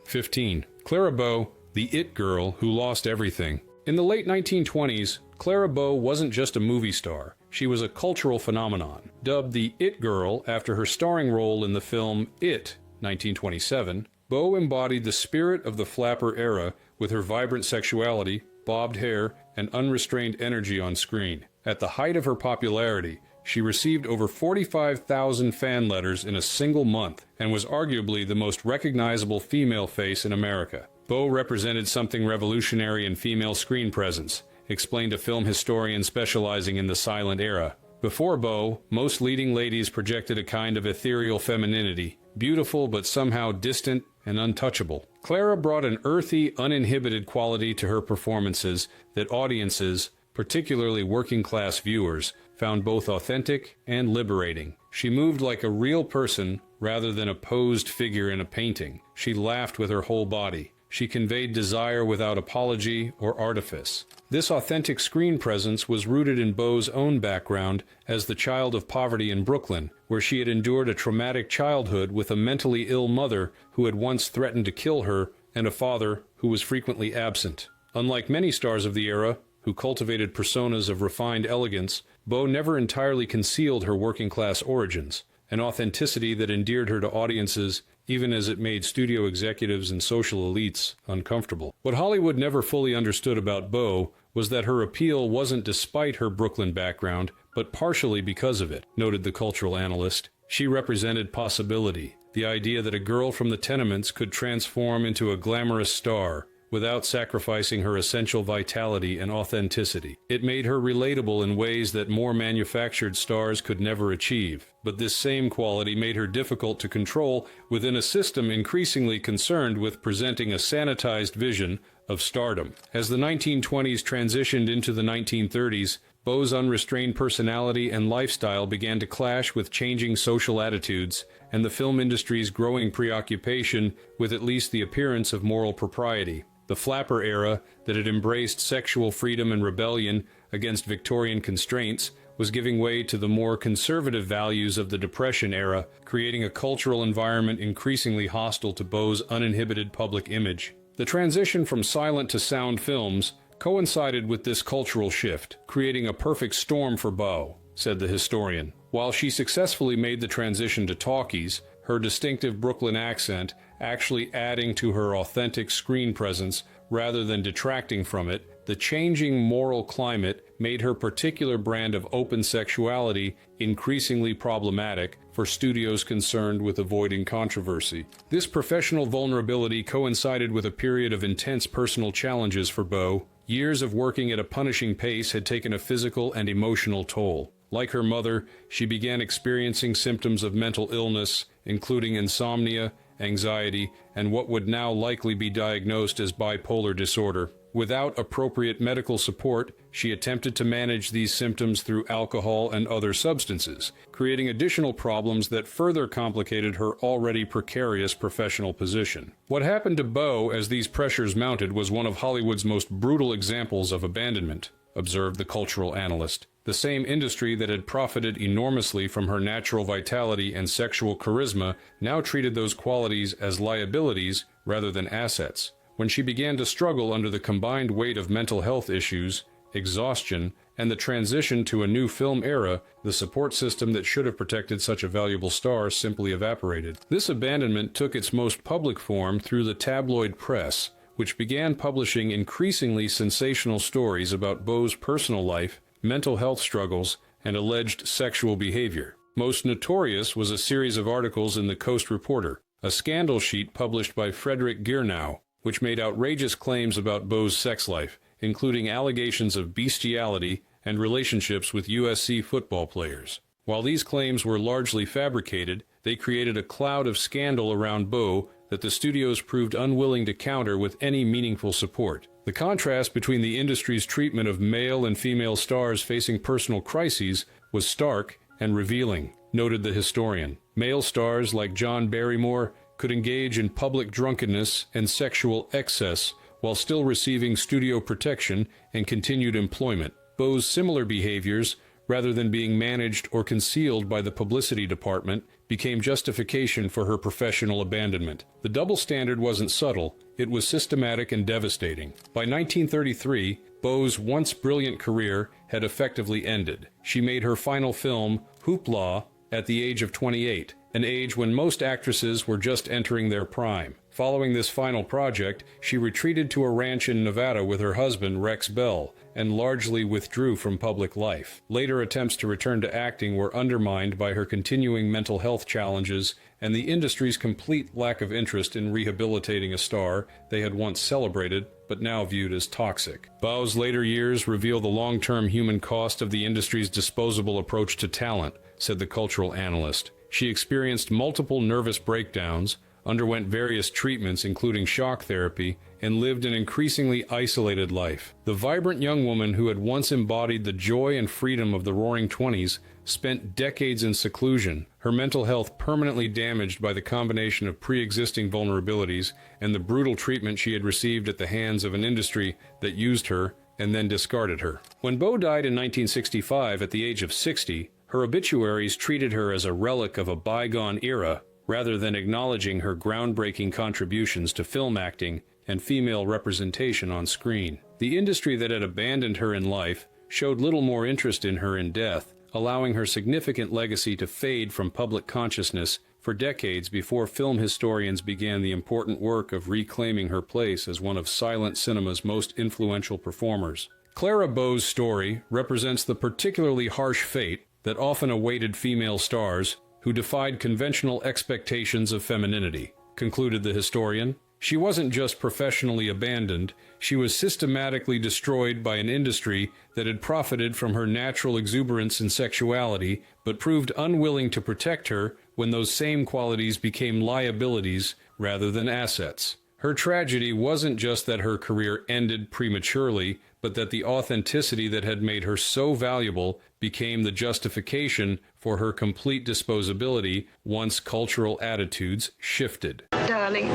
[SPEAKER 1] 15. Clara Bow, the it girl who lost everything. In the late 1920s, Clara Bow wasn't just a movie star. She was a cultural phenomenon. Dubbed the It Girl after her starring role in the film It, 1927, Bow embodied the spirit of the flapper era with her vibrant sexuality, bobbed hair, and unrestrained energy on screen. At the height of her popularity, she received over 45,000 fan letters in a single month and was arguably the most recognizable female face in America. Bow represented something revolutionary in female screen presence, explained a film historian specializing in the silent era. Before Bow, most leading ladies projected a kind of ethereal femininity, beautiful but somehow distant and untouchable. Clara brought an earthy, uninhibited quality to her performances that audiences, particularly working-class viewers, found both authentic and liberating. She moved like a real person rather than a posed figure in a painting. She laughed with her whole body. She conveyed desire without apology or artifice. This authentic screen presence was rooted in Bow's own background as the child of poverty in Brooklyn, where she had endured a traumatic childhood with a mentally ill mother who had once threatened to kill her and a father who was frequently absent. Unlike many stars of the era, who cultivated personas of refined elegance, Bow never entirely concealed her working-class origins, an authenticity that endeared her to audiences even as it made studio executives and social elites uncomfortable. What Hollywood never fully understood about Bow was that her appeal wasn't despite her Brooklyn background, but partially because of it, noted the cultural analyst. She represented possibility, the idea that a girl from the tenements could transform into a glamorous star, without sacrificing her essential vitality and authenticity. It made her relatable in ways that more manufactured stars could never achieve. But this same quality made her difficult to control within a system increasingly concerned with presenting a sanitized vision of stardom. As the 1920s transitioned into the 1930s, Bow's unrestrained personality and lifestyle began to clash with changing social attitudes and the film industry's growing preoccupation with at least the appearance of moral propriety. The flapper era that had embraced sexual freedom and rebellion against Victorian constraints was giving way to the more conservative values of the Depression era, creating a cultural environment increasingly hostile to Bow's uninhibited public image. The transition from silent to sound films coincided with this cultural shift, creating a perfect storm for Bow, said the historian. While she successfully made the transition to talkies, her distinctive Brooklyn accent actually adding to her authentic screen presence rather than detracting from it, the changing moral climate made her particular brand of open sexuality increasingly problematic for studios concerned with avoiding controversy. This professional vulnerability coincided with a period of intense personal challenges for Bow. Years of working at a punishing pace had taken a physical and emotional toll. Like her mother, she began experiencing symptoms of mental illness, including insomnia, anxiety, and what would now likely be diagnosed as bipolar disorder. Without appropriate medical support, she attempted to manage these symptoms through alcohol and other substances, creating additional problems that further complicated her already precarious professional position. What happened to Bow as these pressures mounted was one of Hollywood's most brutal examples of abandonment, observed the cultural analyst. The same industry that had profited enormously from her natural vitality and sexual charisma now treated those qualities as liabilities rather than assets. When she began to struggle under the combined weight of mental health issues, exhaustion, and the transition to a new film era, the support system that should have protected such a valuable star simply evaporated. This abandonment took its most public form through the tabloid press, which began publishing increasingly sensational stories about Bow's personal life, mental health struggles, and alleged sexual behavior. Most notorious was a series of articles in the Coast Reporter, a scandal sheet published by Frederick Girnow, which made outrageous claims about Bow's sex life, including allegations of bestiality and relationships with USC football players. While these claims were largely fabricated, they created a cloud of scandal around Bow that the studios proved unwilling to counter with any meaningful support. The contrast between the industry's treatment of male and female stars facing personal crises was stark and revealing, noted the historian. Male stars like John Barrymore could engage in public drunkenness and sexual excess while still receiving studio protection and continued employment. Bow's similar behaviors, rather than being managed or concealed by the publicity department, became justification for her professional abandonment. The double standard wasn't subtle, it was systematic and devastating. By 1933, Bow's once brilliant career had effectively ended. She made her final film, Hoopla, at the age of 28, an age when most actresses were just entering their prime. Following this final project, she retreated to a ranch in Nevada with her husband, Rex Bell, and largely withdrew from public life. Later attempts to return to acting were undermined by her continuing mental health challenges and the industry's complete lack of interest in rehabilitating a star they had once celebrated but now viewed as toxic. Bow's later years reveal the long-term human cost of the industry's disposable approach to talent, said the cultural analyst. She experienced multiple nervous breakdowns, underwent various treatments including shock therapy, and lived an increasingly isolated life. The vibrant young woman who had once embodied the joy and freedom of the Roaring Twenties spent decades in seclusion, her mental health permanently damaged by the combination of pre-existing vulnerabilities and the brutal treatment she had received at the hands of an industry that used her and then discarded her. When Bow died in 1965 at the age of 60, her obituaries treated her as a relic of a bygone era, rather than acknowledging her groundbreaking contributions to film acting and female representation on screen. The industry that had abandoned her in life showed little more interest in her in death, allowing her significant legacy to fade from public consciousness for decades before film historians began the important work of reclaiming her place as one of silent cinema's most influential performers. Clara Bow's story represents the particularly harsh fate that often awaited female stars who defied conventional expectations of femininity, concluded the historian. She wasn't just professionally abandoned, she was systematically destroyed by an industry that had profited from her natural exuberance and sexuality, but proved unwilling to protect her when those same qualities became liabilities rather than assets. Her tragedy wasn't just that her career ended prematurely, but that the authenticity that had made her so valuable became the justification for her complete disposability once cultural attitudes shifted.
[SPEAKER 6] Darling,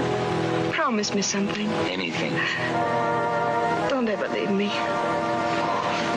[SPEAKER 6] promise me something.
[SPEAKER 10] Anything.
[SPEAKER 6] Don't ever leave me.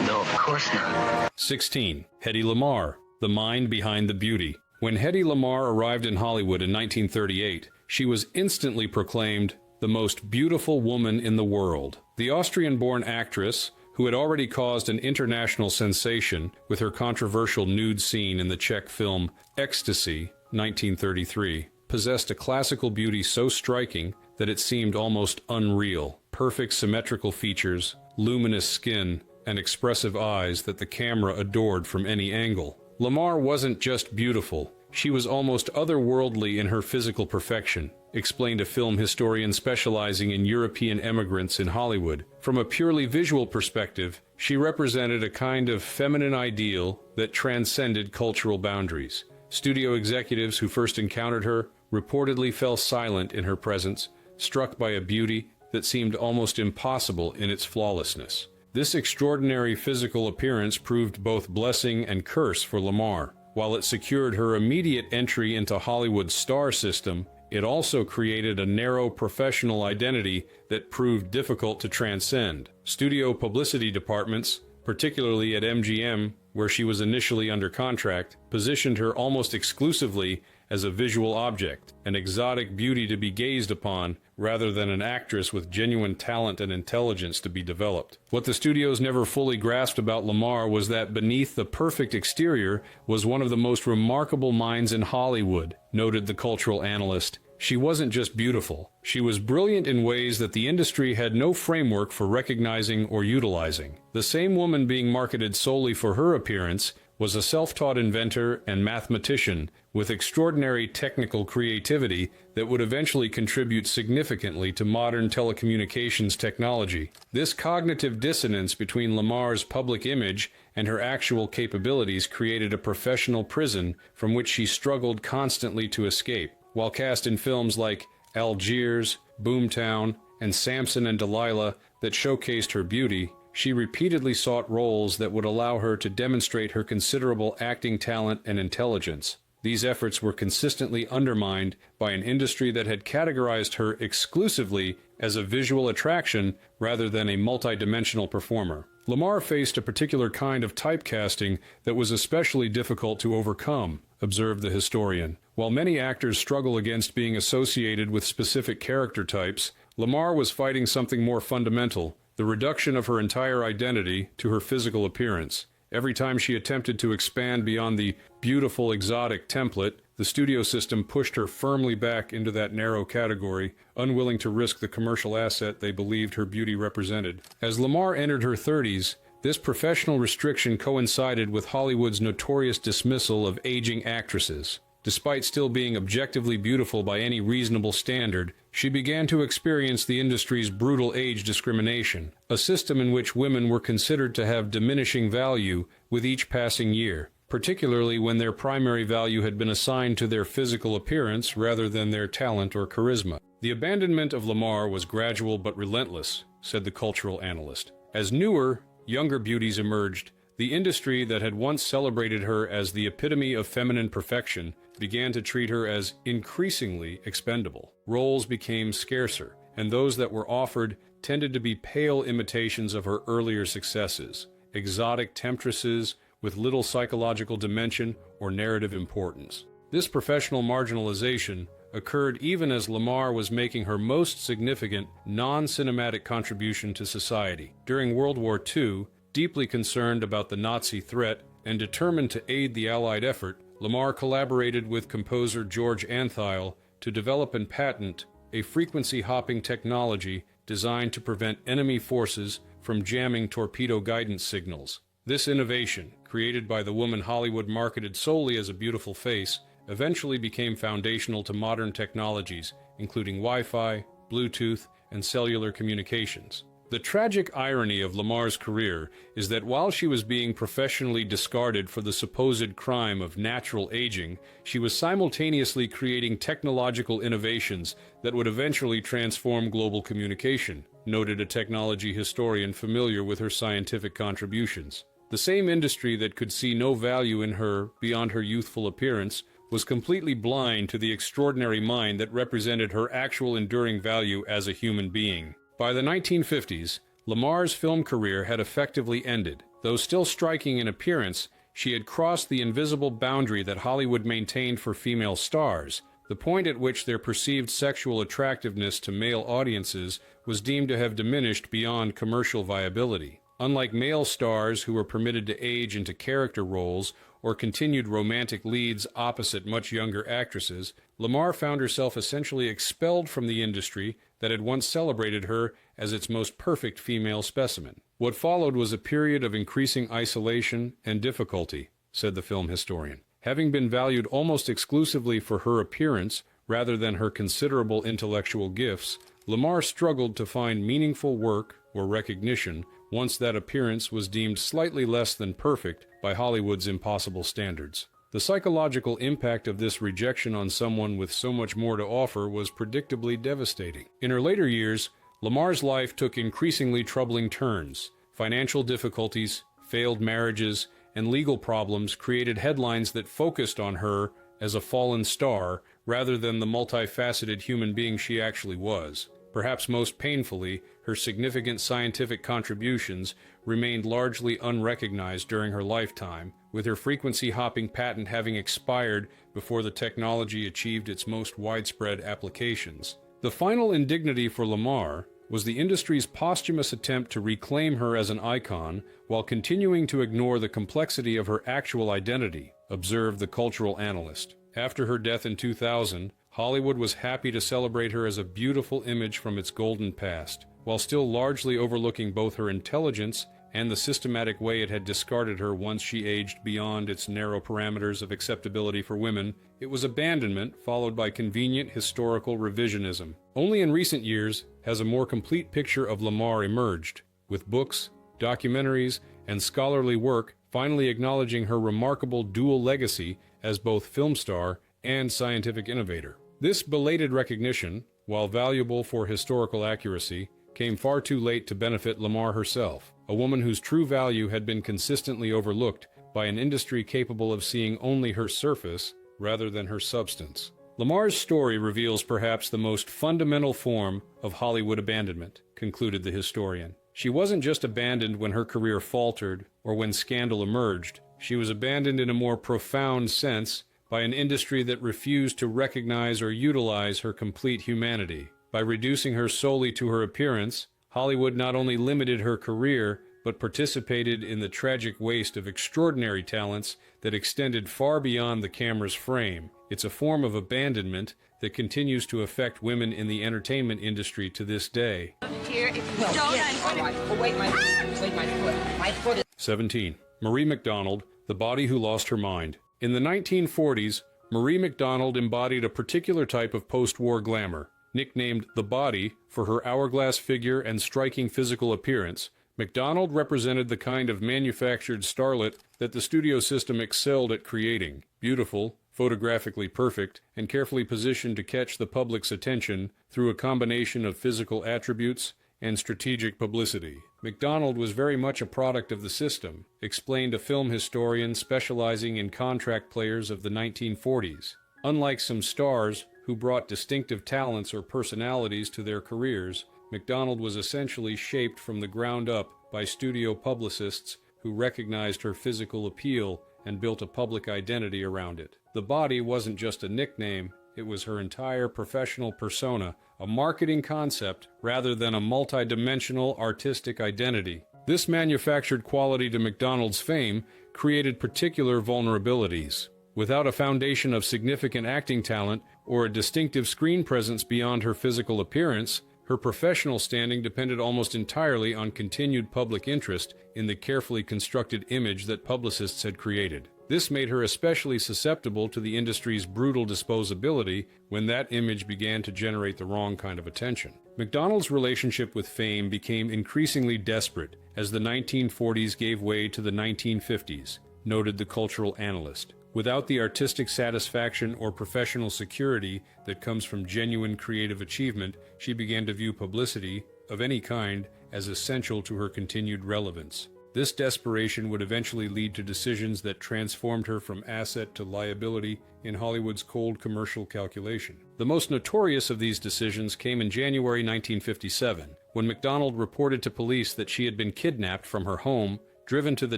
[SPEAKER 10] No, of course not.
[SPEAKER 1] 16. Hedy Lamarr, the mind behind the beauty. When Hedy Lamarr arrived in Hollywood in 1938, she was instantly proclaimed the most beautiful woman in the world. The Austrian-born actress, who had already caused an international sensation with her controversial nude scene in the Czech film Ecstasy, 1933, possessed a classical beauty so striking that it seemed almost unreal. Perfect symmetrical features, luminous skin, and expressive eyes that the camera adored from any angle. Lamarr wasn't just beautiful, She was almost otherworldly in her physical perfection, explained a film historian specializing in European emigrants in Hollywood. From a purely visual perspective, she represented a kind of feminine ideal that transcended cultural boundaries. Studio executives who first encountered her reportedly fell silent in her presence, struck by a beauty that seemed almost impossible in its flawlessness. This extraordinary physical appearance proved both blessing and curse for Lamar. While it secured her immediate entry into Hollywood's star system, it also created a narrow professional identity that proved difficult to transcend. Studio publicity departments, particularly at MGM, where she was initially under contract, positioned her almost exclusively as a visual object, an exotic beauty to be gazed upon, rather than an actress with genuine talent and intelligence to be developed. What the studios never fully grasped about Lamar was that beneath the perfect exterior was one of the most remarkable minds in Hollywood, noted the cultural analyst. She wasn't just beautiful. She was brilliant in ways that the industry had no framework for recognizing or utilizing. The same woman being marketed solely for her appearance was a self-taught inventor and mathematician with extraordinary technical creativity that would eventually contribute significantly to modern telecommunications technology. This cognitive dissonance between Lamar's public image and her actual capabilities created a professional prison from which she struggled constantly to escape. While cast in films like Algiers, Boomtown, and Samson and Delilah that showcased her beauty, she repeatedly sought roles that would allow her to demonstrate her considerable acting talent and intelligence. These efforts were consistently undermined by an industry that had categorized her exclusively as a visual attraction rather than a multidimensional performer. Lamar faced a particular kind of typecasting that was especially difficult to overcome, observed the historian. While many actors struggle against being associated with specific character types, Lamar was fighting something more fundamental: the reduction of her entire identity to her physical appearance. Every time she attempted to expand beyond the beautiful exotic template, the studio system pushed her firmly back into that narrow category, unwilling to risk the commercial asset they believed her beauty represented. As Lamar entered her 30s, this professional restriction coincided with Hollywood's notorious dismissal of aging actresses. Despite still being objectively beautiful by any reasonable standard, she began to experience the industry's brutal age discrimination, a system in which women were considered to have diminishing value with each passing year, particularly when their primary value had been assigned to their physical appearance rather than their talent or charisma. The abandonment of Lamar was gradual but relentless, said the cultural analyst. As newer, younger beauties emerged, the industry that had once celebrated her as the epitome of feminine perfection began to treat her as increasingly expendable. Roles became scarcer, and those that were offered tended to be pale imitations of her earlier successes, exotic temptresses with little psychological dimension or narrative importance. This professional marginalization occurred even as Lamar was making her most significant non-cinematic contribution to society. During World War II, deeply concerned about the Nazi threat and determined to aid the Allied effort, Lamar collaborated with composer George Antheil to develop and patent a frequency-hopping technology designed to prevent enemy forces from jamming torpedo guidance signals. This innovation, created by the woman Hollywood marketed solely as a beautiful face, eventually became foundational to modern technologies, including Wi-Fi, Bluetooth, and cellular communications. The tragic irony of Lamar's career is that while she was being professionally discarded for the supposed crime of natural aging, she was simultaneously creating technological innovations that would eventually transform global communication, noted a technology historian familiar with her scientific contributions. The same industry that could see no value in her beyond her youthful appearance was completely blind to the extraordinary mind that represented her actual enduring value as a human being. By the 1950s, Lamar's film career had effectively ended. Though still striking in appearance, she had crossed the invisible boundary that Hollywood maintained for female stars, the point at which their perceived sexual attractiveness to male audiences was deemed to have diminished beyond commercial viability. Unlike male stars who were permitted to age into character roles or continued romantic leads opposite much younger actresses, Lamar found herself essentially expelled from the industry that had once celebrated her as its most perfect female specimen. What followed was a period of increasing isolation and difficulty, said the film historian. Having been valued almost exclusively for her appearance rather than her considerable intellectual gifts, Lamar struggled to find meaningful work or recognition once that appearance was deemed slightly less than perfect by Hollywood's impossible standards. The psychological impact of this rejection on someone with so much more to offer was predictably devastating. In her later years, Lamar's life took increasingly troubling turns. Financial difficulties, failed marriages, and legal problems created headlines that focused on her as a fallen star rather than the multifaceted human being she actually was. Perhaps most painfully, her significant scientific contributions remained largely unrecognized during her lifetime, with her frequency-hopping patent having expired before the technology achieved its most widespread applications. The final indignity for Lamar was the industry's posthumous attempt to reclaim her as an icon while continuing to ignore the complexity of her actual identity, observed the cultural analyst. After her death in 2000, Hollywood was happy to celebrate her as a beautiful image from its golden past, while still largely overlooking both her intelligence and the systematic way it had discarded her once she aged beyond its narrow parameters of acceptability for women. It was abandonment followed by convenient historical revisionism. Only in recent years has a more complete picture of Lamar emerged, with books, documentaries, and scholarly work finally acknowledging her remarkable dual legacy as both film star and scientific innovator. This belated recognition, while valuable for historical accuracy, came far too late to benefit Lamar herself, a woman whose true value had been consistently overlooked by an industry capable of seeing only her surface rather than her substance. Lamar's story reveals perhaps the most fundamental form of Hollywood abandonment, concluded the historian. She wasn't just abandoned when her career faltered or when scandal emerged. She was abandoned in a more profound sense by an industry that refused to recognize or utilize her complete humanity. By reducing her solely to her appearance, Hollywood not only limited her career, but participated in the tragic waste of extraordinary talents that extended far beyond the camera's frame. It's a form of abandonment that continues to affect women in the entertainment industry to this day.
[SPEAKER 14] Here, if you don't, I'm going to... Oh, wait, my foot. My foot is...
[SPEAKER 1] 17. Marie McDonald, the body who lost her mind. In the 1940s, Marie McDonald embodied a particular type of post-war glamour. Nicknamed the Body for her hourglass figure and striking physical appearance, McDonald represented the kind of manufactured starlet that the studio system excelled at creating. Beautiful, photographically perfect, and carefully positioned to catch the public's attention through a combination of physical attributes and strategic publicity. McDonald was very much a product of the system, explained a film historian specializing in contract players of the 1940s. Unlike some stars who brought distinctive talents or personalities to their careers, McDonald was essentially shaped from the ground up by studio publicists who recognized her physical appeal and built a public identity around it. The Body wasn't just a nickname, it was her entire professional persona, a marketing concept rather than a multi-dimensional artistic identity. This manufactured quality to McDonald's fame created particular vulnerabilities. Without a foundation of significant acting talent or a distinctive screen presence beyond her physical appearance, her professional standing depended almost entirely on continued public interest in the carefully constructed image that publicists had created. This made her especially susceptible to the industry's brutal disposability when that image began to generate the wrong kind of attention. McDonald's relationship with fame became increasingly desperate as the 1940s gave way to the 1950s, noted the cultural analyst. Without the artistic satisfaction or professional security that comes from genuine creative achievement, she began to view publicity, of any kind, as essential to her continued relevance. This desperation would eventually lead to decisions that transformed her from asset to liability in Hollywood's cold commercial calculation. The most notorious of these decisions came in January 1957, when McDonald reported to police that she had been kidnapped from her home, driven to the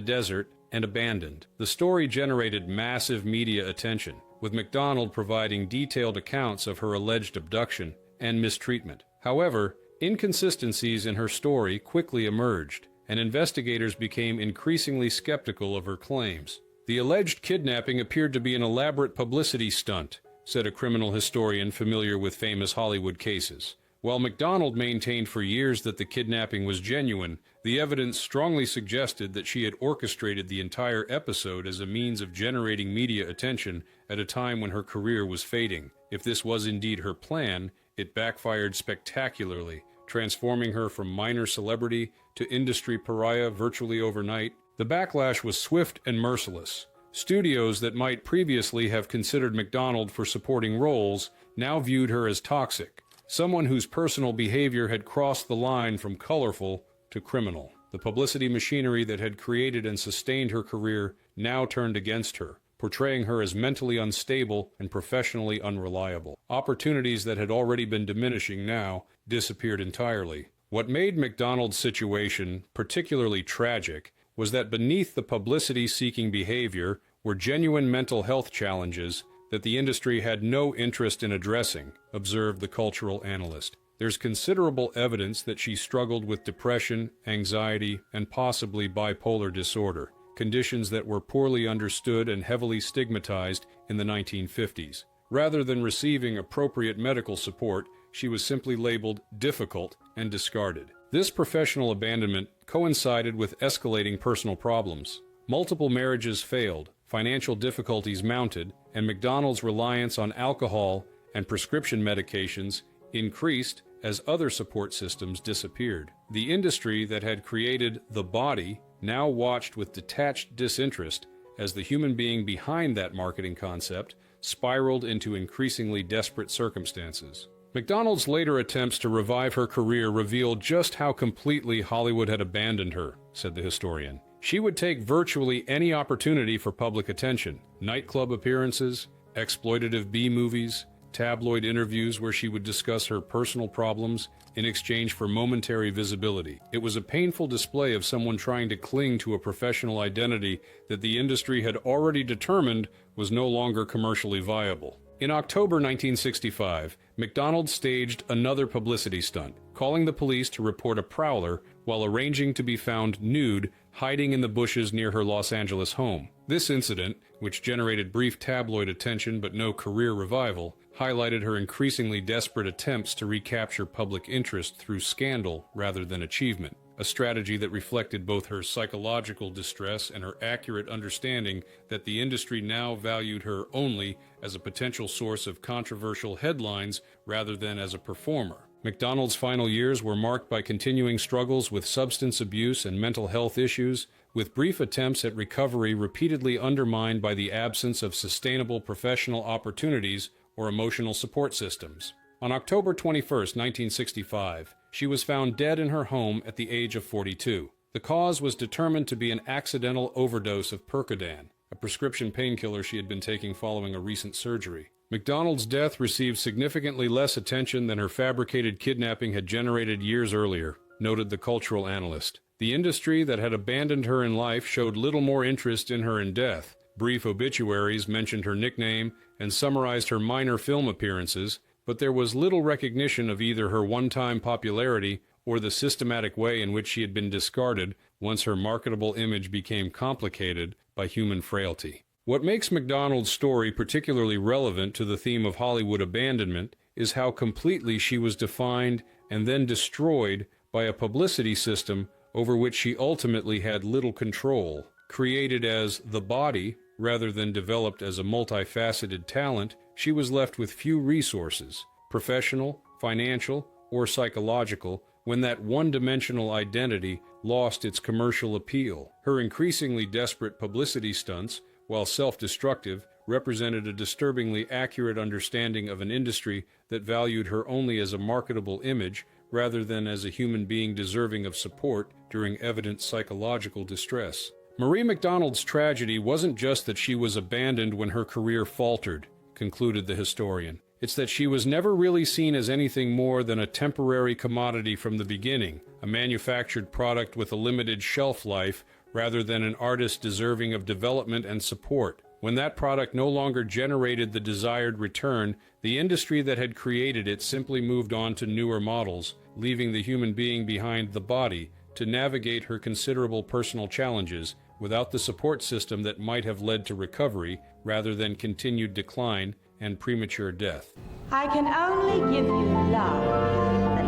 [SPEAKER 1] desert, and abandoned. The story generated massive media attention, with McDonald providing detailed accounts of her alleged abduction and mistreatment. However, inconsistencies in her story quickly emerged, and investigators became increasingly skeptical of her claims. The alleged kidnapping appeared to be an elaborate publicity stunt, said a criminal historian familiar with famous Hollywood cases. While MacDonald maintained for years that the kidnapping was genuine, the evidence strongly suggested that she had orchestrated the entire episode as a means of generating media attention at a time when her career was fading. If this was indeed her plan, it backfired spectacularly, transforming her from minor celebrity to industry pariah virtually overnight. The backlash was swift and merciless. Studios that might previously have considered MacDonald for supporting roles now viewed her as toxic, someone whose personal behavior had crossed the line from colorful to criminal. The publicity machinery that had created and sustained her career now turned against her, portraying her as mentally unstable and professionally unreliable. Opportunities that had already been diminishing now disappeared entirely. What made MacDonald's situation particularly tragic was that beneath the publicity-seeking behavior were genuine mental health challenges that the industry had no interest in addressing, observed the cultural analyst. There's considerable evidence that she struggled with depression, anxiety, and possibly bipolar disorder, conditions that were poorly understood and heavily stigmatized in the 1950s. Rather than receiving appropriate medical support, she was simply labeled difficult and discarded. This professional abandonment coincided with escalating personal problems. Multiple marriages failed, financial difficulties mounted, and MacDonald's reliance on alcohol and prescription medications increased as other support systems disappeared. The industry that had created the body now watched with detached disinterest as the human being behind that marketing concept spiraled into increasingly desperate circumstances. MacDonald's later attempts to revive her career revealed just how completely Hollywood had abandoned her, said the historian. She would take virtually any opportunity for public attention: nightclub appearances, exploitative B-movies, tabloid interviews where she would discuss her personal problems in exchange for momentary visibility. It was a painful display of someone trying to cling to a professional identity that the industry had already determined was no longer commercially viable. In October 1965, MacDonald staged another publicity stunt, calling the police to report a prowler while arranging to be found nude hiding in the bushes near her Los Angeles home. This incident, which generated brief tabloid attention but no career revival, highlighted her increasingly desperate attempts to recapture public interest through scandal rather than achievement, a strategy that reflected both her psychological distress and her accurate understanding that the industry now valued her only as a potential source of controversial headlines rather than as a performer. MacDonald's final years were marked by continuing struggles with substance abuse and mental health issues, with brief attempts at recovery repeatedly undermined by the absence of sustainable professional opportunities or emotional support systems. On October 21, 1965, she was found dead in her home at the age of 42. The cause was determined to be an accidental overdose of Percodan, a prescription painkiller she had been taking following a recent surgery. MacDonald's death received significantly less attention than her fabricated kidnapping had generated years earlier, noted the cultural analyst. The industry that had abandoned her in life showed little more interest in her in death. Brief obituaries mentioned her nickname and summarized her minor film appearances, but there was little recognition of either her one-time popularity or the systematic way in which she had been discarded once her marketable image became complicated by human frailty. What makes MacDonald's story particularly relevant to the theme of Hollywood abandonment is how completely she was defined and then destroyed by a publicity system over which she ultimately had little control. Created as the body rather than developed as a multifaceted talent, she was left with few resources, professional, financial, or psychological, when that one-dimensional identity lost its commercial appeal. Her increasingly desperate publicity stunts, while self-destructive, represented a disturbingly accurate understanding of an industry that valued her only as a marketable image rather than as a human being deserving of support during evident psychological distress. Marie MacDonald's tragedy wasn't just that she was abandoned when her career faltered, concluded the historian. It's that she was never really seen as anything more than a temporary commodity from the beginning, a manufactured product with a limited shelf life rather than an artist deserving of development and support. When that product no longer generated the desired return, the industry that had created it simply moved on to newer models, leaving the human being behind the body to navigate her considerable personal challenges without the support system that might have led to recovery rather than continued decline and premature death.
[SPEAKER 15] I can only give you love, the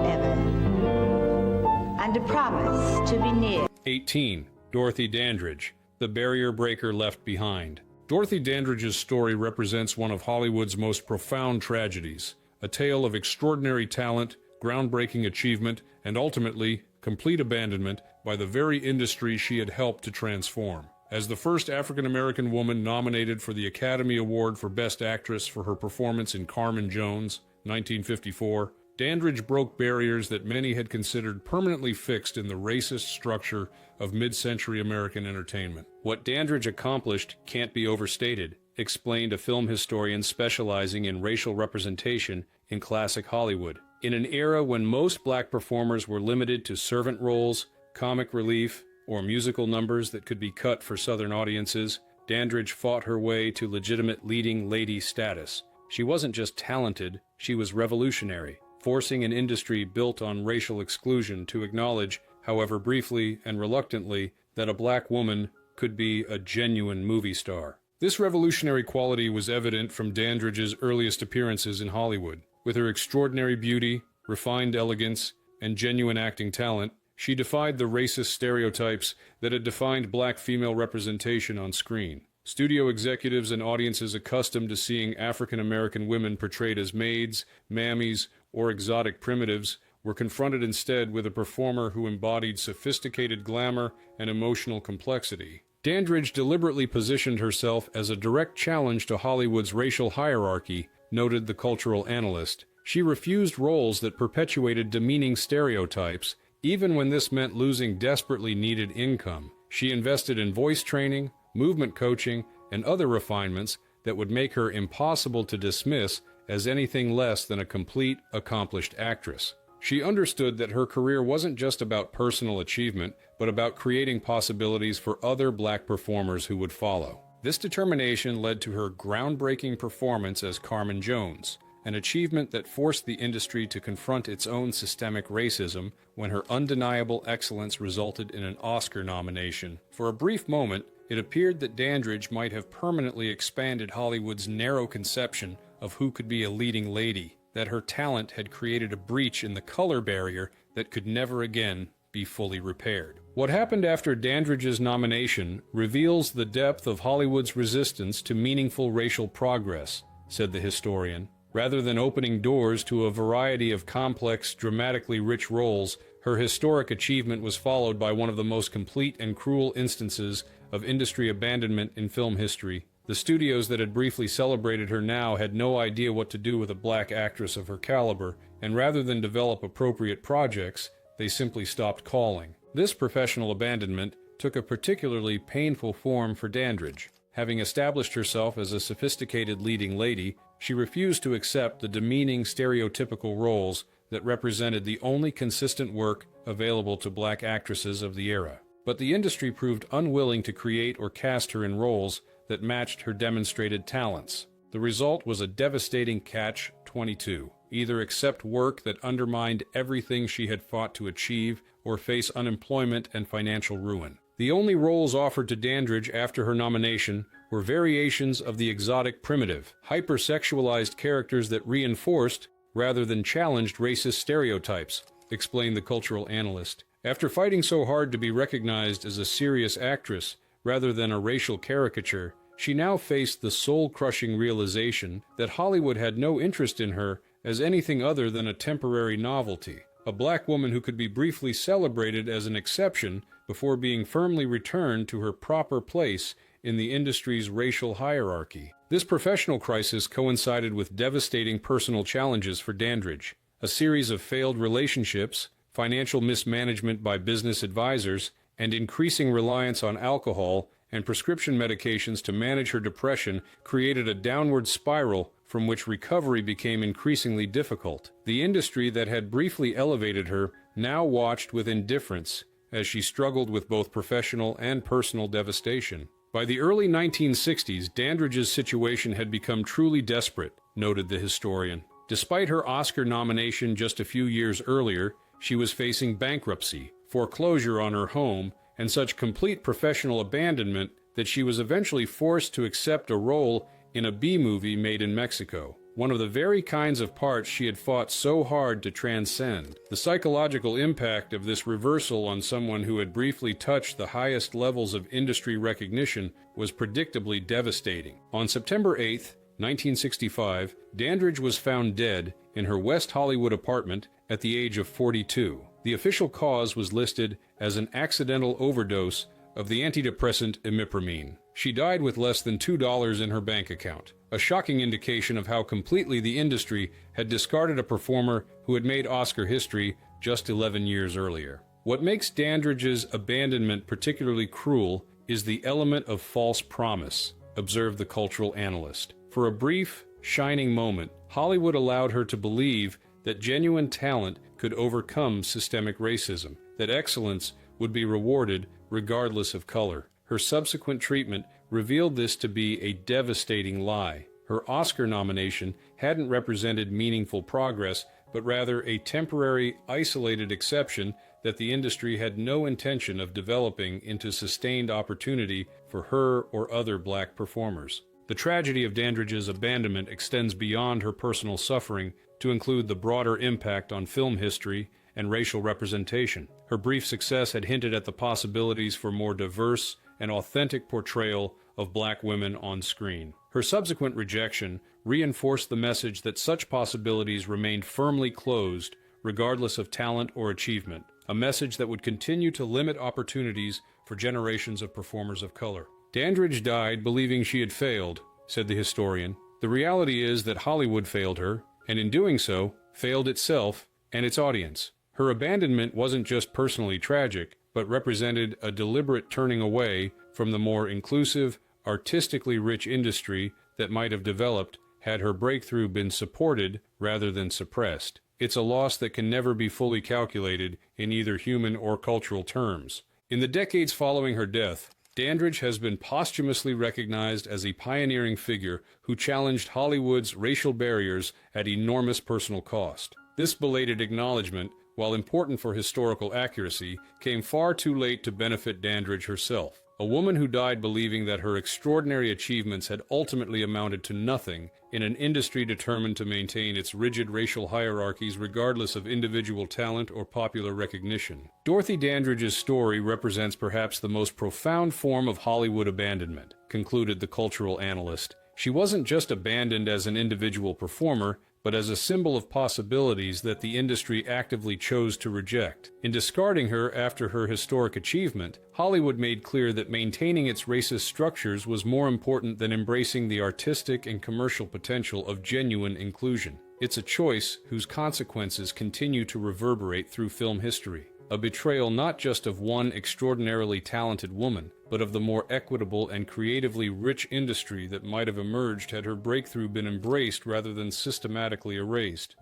[SPEAKER 15] forever, and a promise to be near.
[SPEAKER 1] 18. Dorothy Dandridge, the barrier breaker left behind. Dorothy Dandridge's story represents one of Hollywood's most profound tragedies, a tale of extraordinary talent, groundbreaking achievement, and ultimately, complete abandonment by the very industry she had helped to transform. As the first African-American woman nominated for the Academy Award for Best Actress for her performance in Carmen Jones, 1954, Dandridge broke barriers that many had considered permanently fixed in the racist structure of mid-century American entertainment. What Dandridge accomplished can't be overstated, explained a film historian specializing in racial representation in classic Hollywood. In an era when most black performers were limited to servant roles, comic relief, or musical numbers that could be cut for Southern audiences, Dandridge fought her way to legitimate leading lady status. She wasn't just talented, she was revolutionary, forcing an industry built on racial exclusion to acknowledge, however briefly and reluctantly, that a black woman could be a genuine movie star. This revolutionary quality was evident from Dandridge's earliest appearances in Hollywood. With her extraordinary beauty, refined elegance, and genuine acting talent, she defied the racist stereotypes that had defined black female representation on screen. Studio executives and audiences accustomed to seeing African-American women portrayed as maids, mammies, or exotic primitives were confronted instead with a performer who embodied sophisticated glamour and emotional complexity. Dandridge deliberately positioned herself as a direct challenge to Hollywood's racial hierarchy, noted the cultural analyst. She refused roles that perpetuated demeaning stereotypes, even when this meant losing desperately needed income. She invested in voice training, movement coaching, and other refinements that would make her impossible to dismiss as anything less than a complete, accomplished actress. She understood that her career wasn't just about personal achievement, but about creating possibilities for other black performers who would follow. This determination led to her groundbreaking performance as Carmen Jones, an achievement that forced the industry to confront its own systemic racism when her undeniable excellence resulted in an Oscar nomination. For a brief moment, it appeared that Dandridge might have permanently expanded Hollywood's narrow conception of who could be a leading lady, that her talent had created a breach in the color barrier that could never again be fully repaired. What happened after Dandridge's nomination reveals the depth of Hollywood's resistance to meaningful racial progress, said the historian. Rather than opening doors to a variety of complex, dramatically rich roles, her historic achievement was followed by one of the most complete and cruel instances of industry abandonment in film history. The studios that had briefly celebrated her now had no idea what to do with a black actress of her caliber, and rather than develop appropriate projects, they simply stopped calling. This professional abandonment took a particularly painful form for Dandridge. Having established herself as a sophisticated leading lady, she refused to accept the demeaning stereotypical roles that represented the only consistent work available to black actresses of the era. But the industry proved unwilling to create or cast her in roles that matched her demonstrated talents. The result was a devastating catch-22. Either accept work that undermined everything she had fought to achieve, or face unemployment and financial ruin. The only roles offered to Dandridge after her nomination were variations of the exotic primitive, hypersexualized characters that reinforced, rather than challenged, racist stereotypes, explained the cultural analyst. After fighting so hard to be recognized as a serious actress, rather than a racial caricature, she now faced the soul-crushing realization that Hollywood had no interest in her as anything other than a temporary novelty, a black woman who could be briefly celebrated as an exception before being firmly returned to her proper place in the industry's racial hierarchy. This professional crisis coincided with devastating personal challenges for Dandridge. A series of failed relationships, financial mismanagement by business advisors, and increasing reliance on alcohol and prescription medications to manage her depression created a downward spiral from which recovery became increasingly difficult. The industry that had briefly elevated her now watched with indifference as she struggled with both professional and personal devastation. By the early 1960s, Dandridge's situation had become truly desperate, noted the historian. Despite her Oscar nomination just a few years earlier, she was facing bankruptcy, foreclosure on her home, and such complete professional abandonment that she was eventually forced to accept a role in a B-movie made in Mexico. one of the very kinds of parts she had fought so hard to transcend. The psychological impact of this reversal on someone who had briefly touched the highest levels of industry recognition was predictably devastating. On September 8th, 1965, Dandridge was found dead in her West Hollywood apartment at the age of 42. The official cause was listed as an accidental overdose of the antidepressant imipramine. She died with less than $2 in her bank account, a shocking indication of how completely the industry had discarded a performer who had made Oscar history just 11 years earlier. What makes Dandridge's abandonment particularly cruel is the element of false promise, observed the cultural analyst. For a brief, shining moment, Hollywood allowed her to believe that genuine talent could overcome systemic racism, that excellence would be rewarded regardless of color. Her subsequent treatment revealed this to be a devastating lie. Her Oscar nomination hadn't represented meaningful progress, but rather a temporary, isolated exception that the industry had no intention of developing into sustained opportunity for her or other black performers. The tragedy of Dandridge's abandonment extends beyond her personal suffering to include the broader impact on film history and racial representation. Her brief success had hinted at the possibilities for more diverse and authentic portrayal of black women on screen. Her subsequent rejection reinforced the message that such possibilities remained firmly closed, regardless of talent or achievement, a message that would continue to limit opportunities for generations of performers of color. Dandridge died believing she had failed, said the historian. The reality is that Hollywood failed her, and in doing so, failed itself and its audience. Her abandonment wasn't just personally tragic, but represented a deliberate turning away from the more inclusive, artistically rich industry that might have developed had her breakthrough been supported rather than suppressed. It's a loss that can never be fully calculated in either human or cultural terms. In the decades following her death, Dandridge has been posthumously recognized as a pioneering figure who challenged Hollywood's racial barriers at enormous personal cost. This belated acknowledgement, while important for historical accuracy, came far too late to benefit Dandridge herself. A woman who died believing that her extraordinary achievements had ultimately amounted to nothing in an industry determined to maintain its rigid racial hierarchies regardless of individual talent or popular recognition. Dorothy Dandridge's story represents perhaps the most profound form of Hollywood abandonment, concluded the cultural analyst. She wasn't just abandoned as an individual performer, but as a symbol of possibilities that the industry actively chose to reject. In discarding her after her historic achievement, Hollywood made clear that maintaining its racist structures was more important than embracing the artistic and commercial potential of genuine inclusion. It's a choice whose consequences continue to reverberate through film history. A betrayal not just of one extraordinarily talented woman, but of the more equitable and creatively rich industry that might have emerged had her breakthrough been embraced rather than systematically erased.